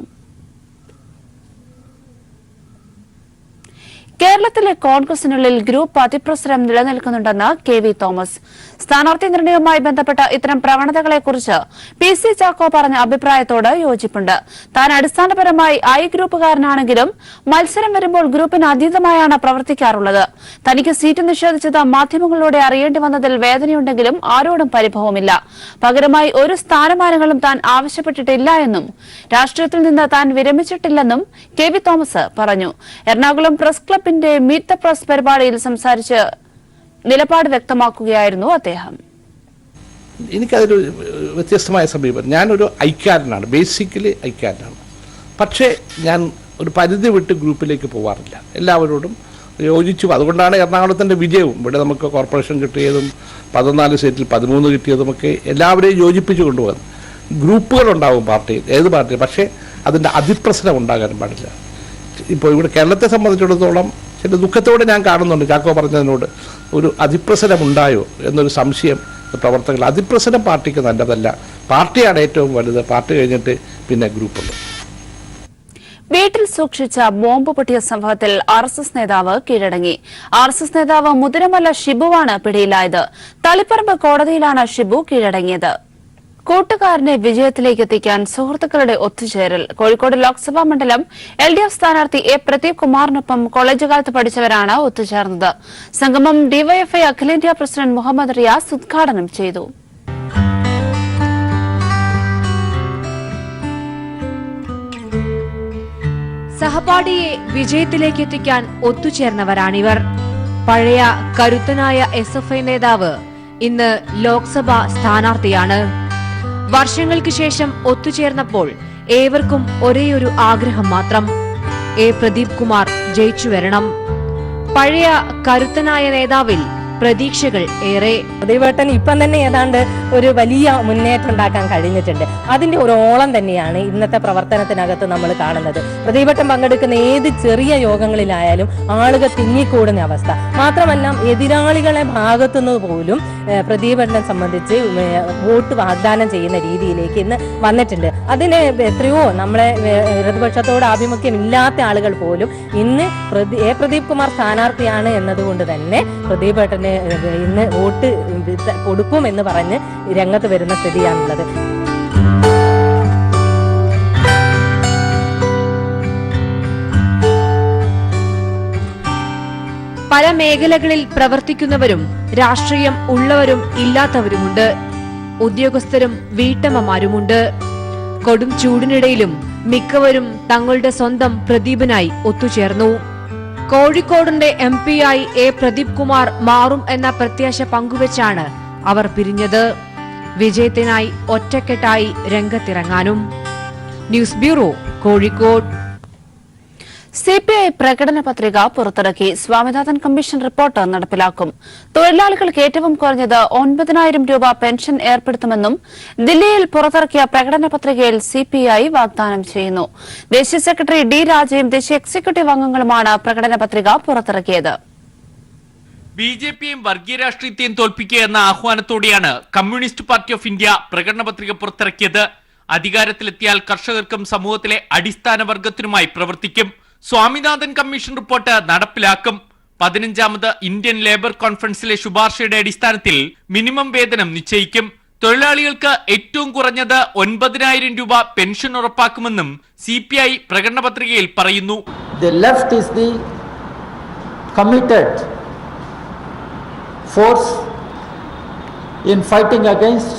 കേരളത്തിലെ കോൺഗ്രസിനുള്ളിൽ ഗ്രൂപ്പ് അതിപ്രസരം നിലനിൽക്കുന്നുണ്ടെന്ന് KV തോമസ്. സ്ഥാനാർത്ഥി നിർണയവുമായി ബന്ധപ്പെട്ട ഇത്തരം പ്രവണതകളെക്കുറിച്ച് PC ചാക്കോ പറഞ്ഞ അഭിപ്രായത്തോട് യോജിപ്പുണ്ട്. താൻ അടിസ്ഥാനപരമായി I ഗ്രൂപ്പുകാരനാണെങ്കിലും മത്സരം വരുമ്പോൾ ഗ്രൂപ്പിന് അതീതമായാണ് പ്രവർത്തിക്കാറുള്ളത്. തനിക്ക് സീറ്റ് നിഷേധിച്ചത് മാധ്യമങ്ങളിലൂടെ അറിയേണ്ടി വന്നതിൽ വേദനയുണ്ടെങ്കിലും ആരോടും പരിഭവമില്ല. പകരമായി ഒരു സ്ഥാനമാനങ്ങളും താൻ ആവശ്യപ്പെട്ടിട്ടില്ല എന്നും രാഷ്ട്രീയത്തിൽ നിന്ന് താൻ വിരമിച്ചിട്ടില്ലെന്നും KV തോമസ് പറഞ്ഞു. എറണാകുളം പ്രസ് ക്ലബിന്റെ മീറ്റ് ദ പ്രസ് പരിപാടിയിൽ സംസാരിച്ച് നിലപാട് വ്യക്തമാക്കുകയായിരുന്നു അദ്ദേഹം. എനിക്കതൊരു വ്യത്യസ്തമായ സമീപനം. ഞാനൊരു ഐക്യക്കാരനാണ്, ബേസിക്കലി ഐക്യക്കാരനാണ്. പക്ഷേ ഞാൻ ഒരു പരിധി വിട്ട് ഗ്രൂപ്പിലേക്ക് പോകാറില്ല. എല്ലാവരോടും യോജിച്ചു. അതുകൊണ്ടാണ് എറണാകുളത്തിൻ്റെ വിജയവും ഇവിടെ നമുക്ക് കോർപ്പറേഷൻ കിട്ടിയതും 14 സീറ്റിൽ 13 കിട്ടിയതുമൊക്കെ എല്ലാവരെയും യോജിപ്പിച്ചു കൊണ്ടുപോകുന്നത്. ഗ്രൂപ്പുകളുണ്ടാവും പാർട്ടിയിൽ, ഏത് പാർട്ടിയിൽ, പക്ഷേ അതിൻ്റെ അതിപ്രസരം ഉണ്ടാകാൻ പാടില്ല. ഇപ്പോൾ ഇവിടെ കേരളത്തെ സംബന്ധിച്ചിടത്തോളം ചില ദുഃഖത്തോടെ ഞാൻ കാണുന്നുണ്ട് ചാക്കോ പറഞ്ഞതിനോട്, ഒരു അതിപ്രസരം ഉണ്ടായോ എന്നൊരു സംശയം പ്രവർത്തകർ. അതിപ്രസരം പാർട്ടിക്ക് നല്ലതല്ല. പാർട്ടിയാണ് ഏറ്റവും വലുത്, പാർട്ടി കഴിഞ്ഞിട്ട് പിന്നെ ഗ്രൂപ്പുണ്ട്. വീട്ടിൽ സൂക്ഷിച്ച ബോംബ് പൊട്ടിയ സംഭവത്തിൽ RSS നേതാവ് കീഴടങ്ങി. RSS നേതാവ് മുതിരമല ഷിബുവാണ് പിടിയിലായത്. തളിപ്പറമ്പ് കോടതിയിലാണ് ഷിബു കീഴടങ്ങിയത്. കൂട്ടുകാരനെ വിജയത്തിലേക്ക് എത്തിക്കാൻ സുഹൃത്തുക്കളുടെ ഒത്തുചേരൽ. കോഴിക്കോട് ലോക്സഭാ മണ്ഡലം LDF സ്ഥാനാർത്ഥി A. പ്രദീപ് കുമാറിനൊപ്പം കോളേജ് കാലത്ത് പഠിച്ചവരാണ് ഒത്തുചേർന്നത്. സംഗമം DYFI അഖിലേന്ത്യാ പ്രസിഡന്റ് മുഹമ്മദ് റിയാസ് ഉദ്ഘാടനം ചെയ്തു. സഹപാഠിയെ വിജയത്തിലേക്ക് എത്തിക്കാൻ ഒത്തുചേർന്നവരാണിവർ. പഴയ കരുത്തനായ SFI നേതാവ് ഇന്ന് ലോക്സഭാ സ്ഥാനാർത്ഥിയാണ്. വർഷങ്ങൾക്ക് ശേഷം ഒത്തുചേർന്നപ്പോൾ ഏവർക്കും ഒരേയൊരു ആഗ്രഹം മാത്രം, A. പ്രദീപ് കുമാർ ജയിച്ചു വരണം. പഴയ കരുത്തനായ നേതാവിൽ പ്രതീക്ഷകൾ ഏറെ. പ്രദീപേട്ടൻ ഇപ്പം തന്നെ ഏതാണ്ട് ഒരു വലിയ മുന്നേറ്റം ഉണ്ടാക്കാൻ കഴിഞ്ഞിട്ടുണ്ട്. അതിന്റെ ഒരു ഓളം തന്നെയാണ് ഇന്നത്തെ പ്രവർത്തനത്തിനകത്ത് നമ്മൾ കാണുന്നത്. പ്രദീപേട്ടൻ പങ്കെടുക്കുന്ന ഏത് ചെറിയ യോഗങ്ങളിലായാലും ആളുകൾ തിങ്ങിക്കൂടുന്ന അവസ്ഥ. മാത്രമല്ല എതിരാളികളെ ഭാഗത്തുനിന്ന് പോലും പ്രദീപേട്ടനെ സംബന്ധിച്ച് വോട്ട് വാഗ്ദാനം ചെയ്യുന്ന രീതിയിലേക്ക് ഇന്ന് വന്നിട്ടുണ്ട്. അതിന് എത്രയോ നമ്മളെ ഇടതുപക്ഷത്തോട് ആഭിമുഖ്യമില്ലാത്ത ആളുകൾ പോലും ഇന്ന് A. പ്രദീപ് കുമാർ സ്ഥാനാർത്ഥിയാണ് എന്നതുകൊണ്ട് തന്നെ പ്രദീപേട്ടന് ഇന്ന് വോട്ട് കൊടുക്കുമെന്ന് പറഞ്ഞ് രംഗത്ത് വരുന്ന സ്ഥിതിയാണുള്ളത്. പല മേഖലകളിൽ പ്രവർത്തിക്കുന്നവരും രാഷ്ട്രീയം ഉള്ളവരും ഇല്ലാത്തവരുമുണ്ട്. ഉദ്യോഗസ്ഥരും വീട്ടമ്മമാരുമുണ്ട്. കൊടും ചൂടിനിടയിലും മിക്കവരും തങ്ങളുടെ സ്വന്തം പ്രദീപനായി ഒത്തുചേർന്നു. കോഴിക്കോടിന്റെ MP-ആയി A. പ്രദീപ് കുമാർ മാറും എന്ന പ്രത്യാശ പങ്കുവച്ചാണ് അവർ പിരിഞ്ഞത്. വിജയത്തിനായി ഒറ്റക്കെട്ടായി രംഗത്തിറങ്ങാനും. News bureau, Kozhikode. CPI പ്രകടന പത്രിക പുറത്തിറക്കി. സ്വാമിനാഥൻ കമ്മീഷൻ റിപ്പോർട്ട് നടപ്പിലാക്കും. തൊഴിലാളികൾക്ക് ഏറ്റവും കുറഞ്ഞത് 9,000 രൂപ പെൻഷൻ ഏർപ്പെടുത്തുമെന്നും ദില്ലിയിൽ പുറത്തിറക്കിയ പ്രകടന പത്രികയിൽ CPI വാഗ്ദാനം ചെയ്യുന്നു. ദേശീയ സെക്രട്ടറി D. രാജയും ദേശീയ എക്സിക്യൂട്ടീവ് അംഗങ്ങളുമാണ് പ്രകടന പത്രിക പുറത്തിറക്കിയത്. BJPയും വർഗീയ രാഷ്ട്രീയത്തെയും തോൽപ്പിക്കുക എന്ന ആഹ്വാനത്തോടെയാണ് കമ്മ്യൂണിസ്റ്റ് പാർട്ടി ഓഫ് ഇന്ത്യ പ്രകടന പത്രിക പുറത്തിറക്കിയത്. അധികാരത്തിലെത്തിയാൽ കർഷകർക്കും സമൂഹത്തിലെ അടിസ്ഥാന വർഗത്തിനുമായി പ്രവർത്തിക്കും. സ്വാമിനാഥൻ കമ്മീഷൻ റിപ്പോർട്ട് നടപ്പിലാക്കും. 15ാമത് ഇന്ത്യൻ ലേബർ കോൺഫറൻസിലെ ശുപാർശയുടെ അടിസ്ഥാനത്തിൽ മിനിമം വേതനം നിശ്ചയിക്കും. തൊഴിലാളികൾക്ക് ഏറ്റവും കുറഞ്ഞത് 9,000 രൂപ പെൻഷൻ ഉറപ്പാക്കുമെന്നും CPI പ്രകടന പത്രികയിൽ പറയുന്നു. The left is the committed force in fighting against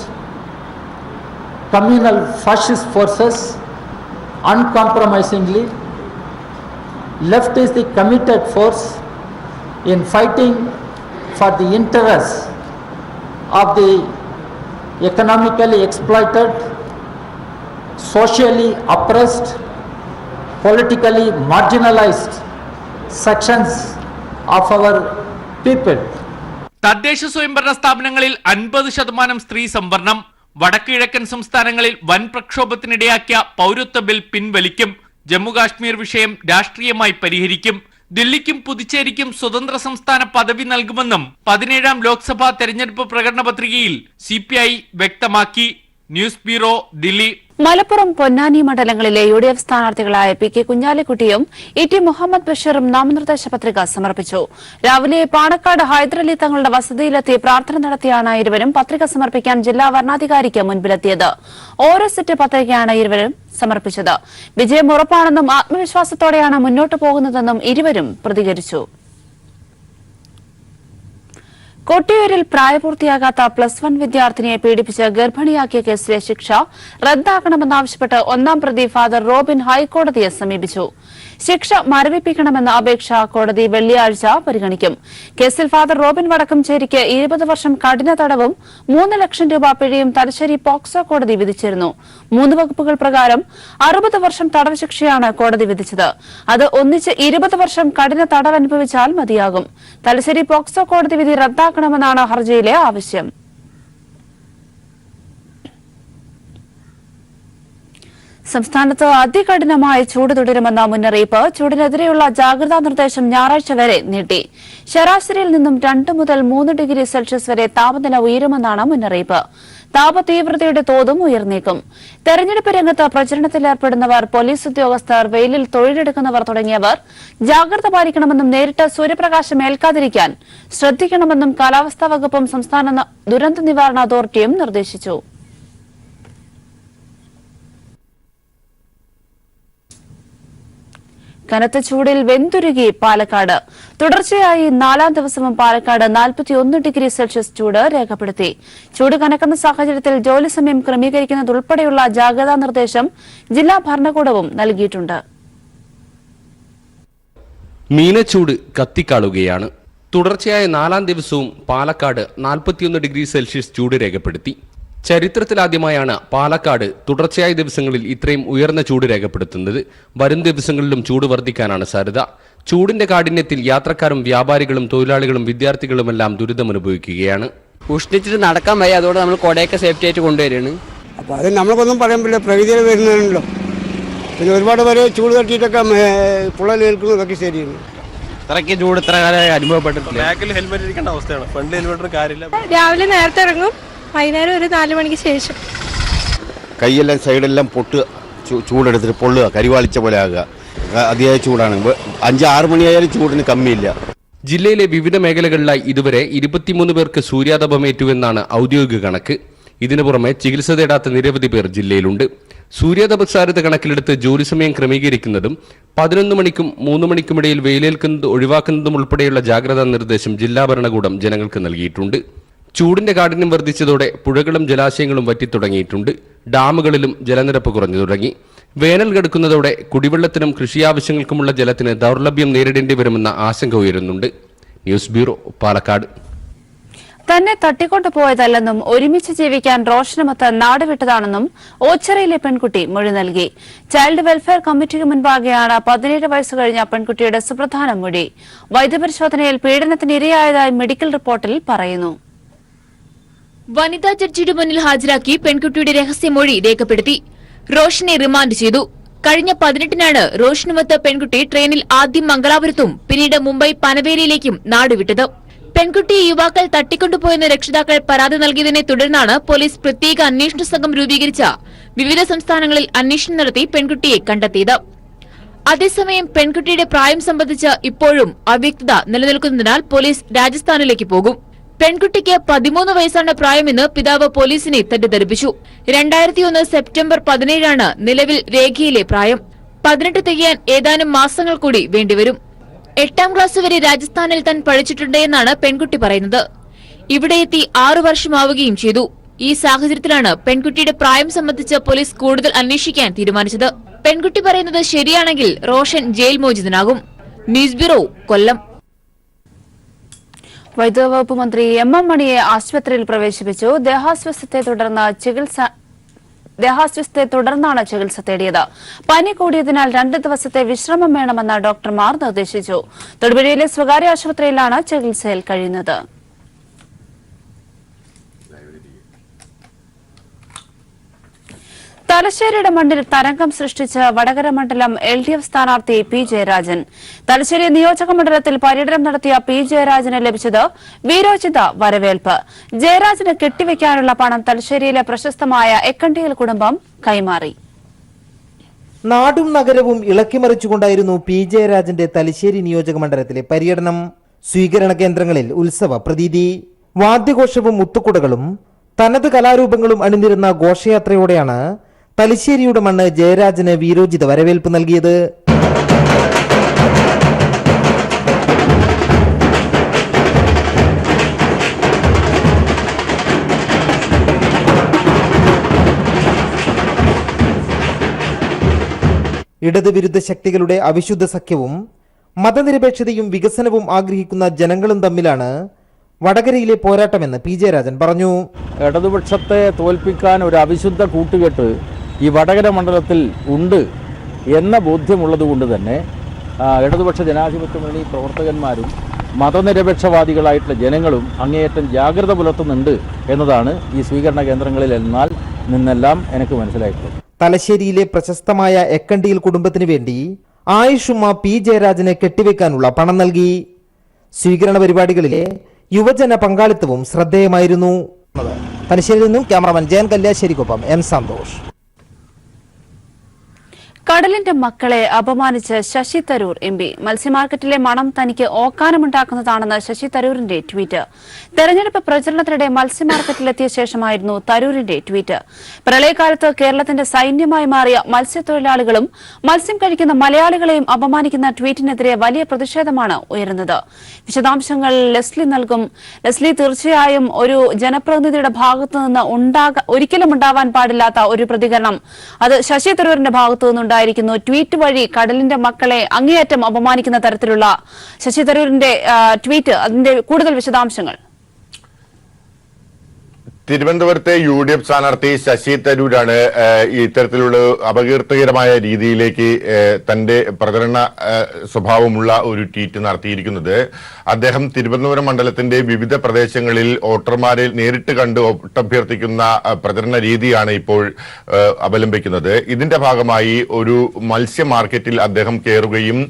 communal fascist forces uncompromisingly. Left is the committed force in fighting for the interests of the economically exploited, socially oppressed, politically marginalized sections of our people. തദ്ദേശ സ്വയംഭരണ സ്ഥാപനങ്ങളിൽ 50% സ്ത്രീ സംവരണം. വടക്കുകിഴക്കൻ സംസ്ഥാനങ്ങളിൽ വൻ പ്രക്ഷോഭത്തിനിടയാക്കിയ പൗരത്വ bill പിൻവലിക്കും. Jammu Kashmir വിഷയം രാഷ്ട്രീയമായി പരിഹരിക്കും. ദില്ലിക്കും പുതുച്ചേരിക്കും സ്വതന്ത്ര സംസ്ഥാന പദവി നൽകുമെന്നും 17ാം ലോക്സഭാ തെരഞ്ഞെടുപ്പ് പ്രകടന പത്രികയിൽ CPI വ്യക്തമാക്കി. News bureau, Delhi. മലപ്പുറം പൊന്നാനി മണ്ഡലങ്ങളിലെ UDF സ്ഥാനാർത്ഥികളായ PK കുഞ്ഞാലിക്കുട്ടിയും ET മുഹമ്മദ് ബഷീറും നാമനിർദ്ദേശ പത്രിക സമർപ്പിച്ചു. രാവിലെ പാണക്കാട് ഹൈദരലി തങ്ങളുടെ വസതിയിലെത്തി പ്രാർത്ഥന നടത്തിയാണ് ഇരുവരും പത്രിക സമർപ്പിക്കാൻ ജില്ലാ വരണാധികാരിക്ക് മുൻപിലെത്തിയത്. ഓരോ സെറ്റ് പത്രികയാണ് ഇരുവരും സമർപ്പിച്ചത്. വിജയം ഉറപ്പാണെന്നും ആത്മവിശ്വാസത്തോടെയാണ് മുന്നോട്ടു പോകുന്നതെന്നും ഇരുവരും പ്രതികരിച്ചു. കൊട്ടിയൂരിൽ പ്രായപൂർത്തിയാകാത്ത +1 വിദ്യാർത്ഥിനിയെ പീഡിപ്പിച്ച് ഗർഭിണിയാക്കിയ കേസിലെ ശിക്ഷ റദ്ദാക്കണമെന്നാവശ്യപ്പെട്ട് 1-ാം പ്രതി ഫാദർ റോബിൻ ഹൈക്കോടതിയെ സമീപിച്ചു. ശിക്ഷ മരവിപ്പിക്കണമെന്ന അപേക്ഷ കോടതി വെള്ളിയാഴ്ച പരിഗണിക്കും. കേസിൽ ഫാദർ റോബിൻ വടക്കംചേരിക്ക് 20 വർഷം കഠിന തടവും 3 ലക്ഷം രൂപ പിഴയും തലശ്ശേരി പോക്സോ കോടതി വിധിച്ചിരുന്നു. 3 വകുപ്പുകൾ പ്രകാരം 60 വർഷം തടവ് ശിക്ഷയാണ് കോടതി വിധിച്ചത്. അത് ഒന്നിച്ച് 20 വർഷം കഠിന തടവ് അനുഭവിച്ചാൽ മതിയാകും. തലശ്ശേരി പോക്സോ കോടതി വിധി റദ്ദാക്കണമെന്നാണ് ഹർജിയിലെ ആവശ്യം. സംസ്ഥാനത്ത് അതികഠിനമായ ചൂട് തുടരുമെന്ന മുന്നറിയിപ്പ്. ചൂടിനെതിരെയുള്ള ജാഗ്രതാ നിർദ്ദേശം ഞായറാഴ്ച വരെ നീട്ടി. ശരാശരിയിൽ നിന്നും 2 മുതൽ 3 ഡിഗ്രി സെൽഷ്യസ് വരെ താപനില ഉയരുമെന്നാണ് മുന്നറിയിപ്പ്. താപതീവ്രതയുടെ തോതും ഉയർന്നേക്കും. തെരഞ്ഞെടുപ്പ് രംഗത്ത് പ്രചരണത്തിലേർപ്പെടുന്നവർ, പോലീസ് ഉദ്യോഗസ്ഥർ, വെയിലിൽ തൊഴിലെടുക്കുന്നവർ തുടങ്ങിയവർ ജാഗ്രത പാലിക്കണമെന്നും നേരിട്ട് സൂര്യപ്രകാശം ഏൽക്കാതിരിക്കാൻ ശ്രദ്ധിക്കണമെന്നും കാലാവസ്ഥാ വകുപ്പും സംസ്ഥാന ദുരന്ത നിവാരണ അതോറിറ്റിയും നിർദ്ദേശിച്ചു. കനത്ത ചൂടിൽ വെന്തുരുകി പാലക്കാട്. തുടർച്ചയായി 4ാം ദിവസവും പാലക്കാട് 41 ഡിഗ്രി സെൽഷ്യസ് ചൂട് രേഖപ്പെടുത്തി. ചൂട് കനക്കുന്ന സാഹചര്യത്തിൽ ജോലി സമയം ക്രമീകരിക്കുന്നതുൾപ്പെടെയുള്ള ജാഗ്രതാ നിർദ്ദേശം ജില്ലാ ഭരണകൂടവും നൽകിയിട്ടുണ്ട്. മീനച്ചൂട് കത്തിക്കാളുകയാണ്. തുടർച്ചയായ 4ാം ദിവസവും പാലക്കാട് 41 ഡിഗ്രി സെൽഷ്യസ് ചൂട് രേഖപ്പെടുത്തി. ചരിത്രത്തിലാദ്യമായാണ് പാലക്കാട് തുടർച്ചയായ ദിവസങ്ങളിൽ ഇത്രയും ഉയർന്ന ചൂട് രേഖപ്പെടുത്തുന്നത്. വരും ദിവസങ്ങളിലും ചൂട് വർദ്ധിക്കാനാണ് സാധ്യത. ചൂടിന്റെ കാഠിന്യത്തിൽ യാത്രക്കാരും വ്യാപാരികളും തൊഴിലാളികളും വിദ്യാർത്ഥികളുമെല്ലാം ദുരിതമനുഭവിക്കുകയാണ്. ഉഷ്ണിച്ചിട്ട് നടക്കാൻ വയ്യ, അതോടെ നമ്മൾ കൊടയൊക്കെ സേഫ്റ്റി ആയിട്ട് കൊണ്ടുവരികയാണ്. അപ്പോൾ അത് നമ്മൾക്കൊന്നും പറയാൻ പറ്റില്ല, പ്രകൃതിയിൽ വരുന്നതാണല്ലോ. പിന്നെ ഒരുപാട് പേര് ചൂട് തട്ടിയിട്ടൊക്കെ പൊള്ളലേൽക്കുന്നതൊക്കെ ശരിയാണ്. ഇത്രയ്ക്ക് ചൂട് ഇത്ര കാലം അനുഭവപ്പെട്ടിട്ടില്ല. ബാക്കിൽ ഹെൽമെറ്റ് ഇരിക്കേണ്ട അവസ്ഥയാണ്, ഫ്രണ്ടിൽ ഹെൽമെറ്റിന് കാര്യമില്ല. രാവിലെ നേരത്തെ ഇറങ്ങും, വൈകുന്നേരം ഒരു 4 മണിക്ക് ശേഷം. കൈയെല്ലാം സൈഡെല്ലാം പൊട്ടുക, ചൂടെടുത്തിട്ട് പൊള്ളുക, കരിവാളിച്ച പോലെ ആകുക. അതിയായ ചൂടാണ്. 5-6 മണിയായാലും ചൂടിന് കമ്മിയില്ല. ജില്ലയിലെ വിവിധ മേഖലകളിലായി ഇതുവരെ 23 പേർക്ക് സൂര്യാതപമേറ്റുവെന്നാണ് ഔദ്യോഗിക കണക്ക്. ഇതിനു പുറമെ ചികിത്സ തേടാത്ത നിരവധി പേർ ജില്ലയിലുണ്ട്. സൂര്യാതപസാരത കണക്കിലെടുത്ത് ജോലി സമയം ക്രമീകരിക്കുന്നതും 11 മണിക്കും 3 മണിക്കുമിടയിൽ വെയിലേൽക്കുന്നത് ഒഴിവാക്കുന്നതും ഉൾപ്പെടെയുള്ള ജാഗ്രതാ നിർദ്ദേശം ജില്ലാ ഭരണകൂടം ജനങ്ങൾക്ക് നൽകിയിട്ടുണ്ട്. ചൂടിന്റെ കാഠിന്യം വർദ്ധിച്ചതോടെ പുഴകളും ജലാശയങ്ങളും വറ്റിത്തുടങ്ങിയിട്ടുണ്ട്. ഡാമുകളിലും ജലനിരപ്പ് കുറഞ്ഞു തുടങ്ങി. വേനൽ കടുക്കുന്നതോടെ കുടിവെള്ളത്തിനും കൃഷിയാവശ്യങ്ങൾക്കുമുള്ള ജലത്തിന് ദൗർലഭ്യം നേരിടേണ്ടി വരുമെന്ന ആശങ്ക ഉയരുന്നുണ്ട്. News bureau, Palakkad. തന്നെ തട്ടിക്കൊണ്ടുപോയതല്ലെന്നും ഒരുമിച്ച് ജീവിക്കാൻ റോഷനുമൊത്ത് നാടുവിട്ടതാണെന്നും ഓച്ചിറയിലെ പെൺകുട്ടി മൊഴി നൽകി. ചൈൽഡ് വെൽഫെയർ കമ്മിറ്റിക്ക് മുൻപാകെയാണ് 17 വയസ്സ് കഴിഞ്ഞ പെൺകുട്ടിയുടെ സുപ്രധാന മൊഴി. വൈദ്യപരിശോധനയിൽ പീഡനത്തിന് ഇരയായതായി മെഡിക്കൽ റിപ്പോർട്ടിൽ പറയുന്നു. വനിതാ ജഡ്ജിയുടെ മുന്നിൽ ഹാജരാക്കി പെൺകുട്ടിയുടെ രഹസ്യമൊഴി രേഖപ്പെടുത്തി. റോഷനെ റിമാൻഡ് ചെയ്തു. കഴിഞ്ഞ 18-നാണ് റോഷനുമൊത്ത് പെൺകുട്ടി ട്രെയിനിൽ ആദ്യം മംഗലാപുരത്തും പിന്നീട് മുംബൈ പനവേലിയിലേക്കും നാടുവിട്ടത്. പെൺകുട്ടിയെ യുവാക്കൾ തട്ടിക്കൊണ്ടുപോയെന്ന് രക്ഷിതാക്കൾ പരാതി നൽകിയതിനെ തുടർന്നാണ് പോലീസ് പ്രത്യേക അന്വേഷണ സംഘം രൂപീകരിച്ച വിവിധ സംസ്ഥാനങ്ങളിൽ അന്വേഷണം നടത്തി പെൺകുട്ടിയെ കണ്ടെത്തിയത്. അതേസമയം പെൺകുട്ടിയുടെ പ്രായം സംബന്ധിച്ച് ഇപ്പോഴും അവ്യക്തത നിലനിൽക്കുന്നതിനാൽ പോലീസ് രാജസ്ഥാനിലേക്ക് പോകും. പെൺകുട്ടിക്ക് 13 വയസ്സാണ് പ്രായമെന്ന് പിതാവ് പോലീസിനെ തെറ്റിദ്ധരിപ്പിച്ചു. 2001 സെപ്റ്റംബർ 17-നാണ് നിലവിൽ രേഖയിലെ പ്രായം. 18 തികയാൻ ഏതാനും മാസങ്ങൾ കൂടി വേണ്ടിവരും. 8ാം ക്ലാസ് വരെ രാജസ്ഥാനിൽ താൻ പഠിച്ചിട്ടുണ്ടെന്നാണ് പെൺകുട്ടി പറയുന്നത്. ഇവിടെ എത്തി 6 വർഷമാവുകയും ചെയ്തു. ഈ സാഹചര്യത്തിലാണ് പെൺകുട്ടിയുടെ പ്രായം സംബന്ധിച്ച് പോലീസ് കൂടുതൽ അന്വേഷിക്കാൻ തീരുമാനിച്ചത്. പെൺകുട്ടി പറയുന്നത് ശരിയാണെങ്കിൽ റോഷൻ ജയിൽ മോചിതനാകും. ന്യൂസ് ബ്യൂറോ, കൊല്ലം. വൈദ്യുത വകുപ്പ് മന്ത്രി എം മണിയെ ആശുപത്രിയിൽ പ്രവേശിപ്പിച്ചു. ദേഹാസ്വസ്ഥത്തെ തുടർന്നാണ് ചികിത്സ തേടിയത്. പനി കൂടിയതിനാൽ 2 ദിവസത്തെ വിശ്രമം വേണമെന്ന് ഡോക്ടർമാർ നിർദ്ദേശിച്ചു. തൊടുപുഴയിലെ സ്വകാര്യ ആശുപത്രിയിലാണ് ചികിത്സയിൽ കഴിയുന്നത്. തലശ്ശേരിയുടെ മണ്ണിൽ തരംഗം സൃഷ്ടിച്ച് വടകര മണ്ഡലം LDF സ്ഥാനാർത്ഥി പി ജയരാജൻ. തലശ്ശേരി നിയോജക മണ്ഡലത്തിൽ പര്യടനം നടത്തിയ പി ജയരാജന് ലഭിച്ചത് വീരോചിത വരവേൽപ്പ്. ജയരാജന് കെട്ടിവെക്കാനുള്ള പണം തലശ്ശേരിയിലെ പ്രശസ്തമായ എക്കണ്ടിയൽ കുടുംബം കൈമാറി. നാടും നഗരവും ഇളക്കിമറിച്ചുകൊണ്ടായിരുന്നു പി ജയരാജന്റെ തലശ്ശേരി നിയോജക മണ്ഡലത്തിലെ പര്യടനം. സ്വീകരണ കേന്ദ്രങ്ങളിൽ ഉത്സവ പ്രതീതി, വാദ്യഘോഷവും മുത്തുക്കുടകളും തനത് കലാരൂപങ്ങളും അണിനിരുന്ന ഘോഷയാത്രയോടെയാണ് തലശ്ശേരിയുടെ മണ്ണ് ജയരാജന് വീരോചിത വരവേൽപ്പ് നൽകിയത്. ഇടതുവിരുദ്ധ ശക്തികളുടെ അവിശുദ്ധ സഖ്യവും മതനിരപേക്ഷതയും വികസനവും ആഗ്രഹിക്കുന്ന ജനങ്ങളും തമ്മിലാണ് വടകരയിലെ പോരാട്ടമെന്ന് പി ജയരാജൻ പറഞ്ഞു. ഇടതുപക്ഷത്തെ തോൽപ്പിക്കാൻ ഒരു അവിശുദ്ധ കൂട്ടുകെട്ട് ഈ വടകര മണ്ഡലത്തിൽ ഉണ്ട് എന്ന ബോധ്യമുള്ളതുകൊണ്ട് തന്നെ ഇടതുപക്ഷ ജനാധിപത്യ മുന്നണി പ്രവർത്തകന്മാരും മതനിരപേക്ഷവാദികളായിട്ടുള്ള ജനങ്ങളും അങ്ങേയറ്റം ജാഗ്രത പുലർത്തുന്നുണ്ട് എന്നതാണ് ഈ സ്വീകരണ കേന്ദ്രങ്ങളിൽ നിന്നെല്ലാം എനിക്ക് മനസ്സിലായിട്ടുള്ളത്. തലശ്ശേരിയിലെ പ്രശസ്തമായ എക്കണ്ടിയിൽ കുടുംബത്തിനു വേണ്ടി ആയിഷുമ്മ പി ജയരാജന് കെട്ടിവെക്കാനുള്ള പണം നൽകി. സ്വീകരണ പരിപാടികളിലെ യുവജന പങ്കാളിത്തവും ശ്രദ്ധേയമായിരുന്നു. തലശ്ശേരിയിൽ നിന്നും ക്യാമറമാൻ ജയൻ കല്യാശ്ശേരിക്കൊപ്പം എം സന്തോഷ്. കടലിന്റെ മക്കളെ അപമാനിച്ച് ശശി തരൂർ MP. മത്സ്യമാർക്കറ്റിലെ മണം തനിക്ക് ഓക്കാനമുണ്ടാക്കുന്നതാണെന്ന് ശശി തരൂരിന്റെ ട്വീറ്റ്. തെരഞ്ഞെടുപ്പ് പ്രചരണത്തിനിടെ മത്സ്യമാർക്കറ്റിലെത്തിയ ശേഷമായിരുന്നു തരൂരിന്റെ ട്വീറ്റ്. പ്രളയകാലത്ത് കേരളത്തിന്റെ സൈന്യമായി മാറിയ മത്സ്യത്തൊഴിലാളികളും മത്സ്യം കഴിക്കുന്ന മലയാളികളെയും അപമാനിക്കുന്ന ട്വീറ്റിനെതിരെ വലിയ പ്രതിഷേധമാണ് ഉയരുന്നത്. വിശദാംശങ്ങൾ ലെസ്ലി നൽകും. ലെസ്ലി, തീർച്ചയായും ഒരു ജനപ്രതിനിധിയുടെ ഭാഗത്തുനിന്ന് ഒരിക്കലും ഉണ്ടാവാൻ പാടില്ലാത്ത ഒരു പ്രതികരണം അത് ശശി തരൂരിന്റെ ഭാഗത്തുനിന്നുണ്ട്. ട്വീറ്റ് വഴി കടലിന്റെ മക്കളെ അങ്ങേയറ്റം അപമാനിക്കുന്ന തരത്തിലുള്ള ശശി തരൂരിന്റെ ട്വീറ്റ്, അതിന്റെ കൂടുതൽ വിശദാംശങ്ങൾ. തിരുവനന്തപുരത്തെ UDF സ്ഥാനാർത്ഥി ശശി തരൂരാണ് ഇത്തരത്തിലുള്ള അപകീർത്തികരമായ രീതിയിലേക്ക് തന്റെ പ്രചരണ സ്വഭാവമുള്ള ഒരു ട്വീറ്റ് നടത്തിയിരിക്കുന്നത്. അദ്ദേഹം തിരുവനന്തപുരം മണ്ഡലത്തിന്റെ വിവിധ പ്രദേശങ്ങളിൽ വോട്ടർമാരെ നേരിട്ട് കണ്ട് വോട്ടഭ്യർത്ഥിക്കുന്ന പ്രചരണ രീതിയാണ് ഇപ്പോൾ അവലംബിക്കുന്നത്. ഇതിന്റെ ഭാഗമായി ഒരു മത്സ്യ മാർക്കറ്റിൽ അദ്ദേഹം കയറുകയും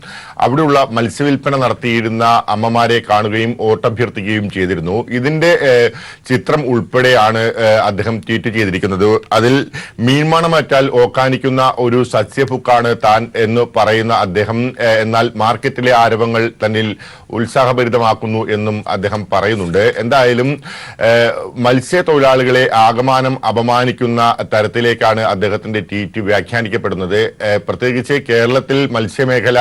അവിടെയുള്ള മത്സ്യവില്പന നടത്തിയിരുന്ന അമ്മമാരെ കാണുകയും വോട്ടഭ്യർത്ഥിക്കുകയും ചെയ്തിരുന്നു. ഇതിന്റെ ചിത്രം ഉൾപ്പെടെ അദ്ദേഹം ട്വീറ്റ് ചെയ്തിരിക്കുന്നത്. അതിൽ മീൻമണമറ്റാൽ ഓക്കാനിക്കുന്ന ഒരു സസ്യഭുക്കാണ് താൻ എന്ന് പറയുന്ന അദ്ദേഹം, എന്നാൽ മാർക്കറ്റിലെ ആരവങ്ങൾ തന്നിൽ ഉത്സാഹഭരിതമാക്കുന്നു എന്നും അദ്ദേഹം പറയുന്നുണ്ട്. എന്തായാലും മത്സ്യത്തൊഴിലാളികളെ ആകമാനം അപമാനിക്കുന്ന തരത്തിലേക്കാണ് അദ്ദേഹത്തിന്റെ ട്വീറ്റ് വ്യാഖ്യാനിക്കപ്പെടുന്നത്. പ്രത്യേകിച്ച് കേരളത്തിൽ മത്സ്യമേഖല,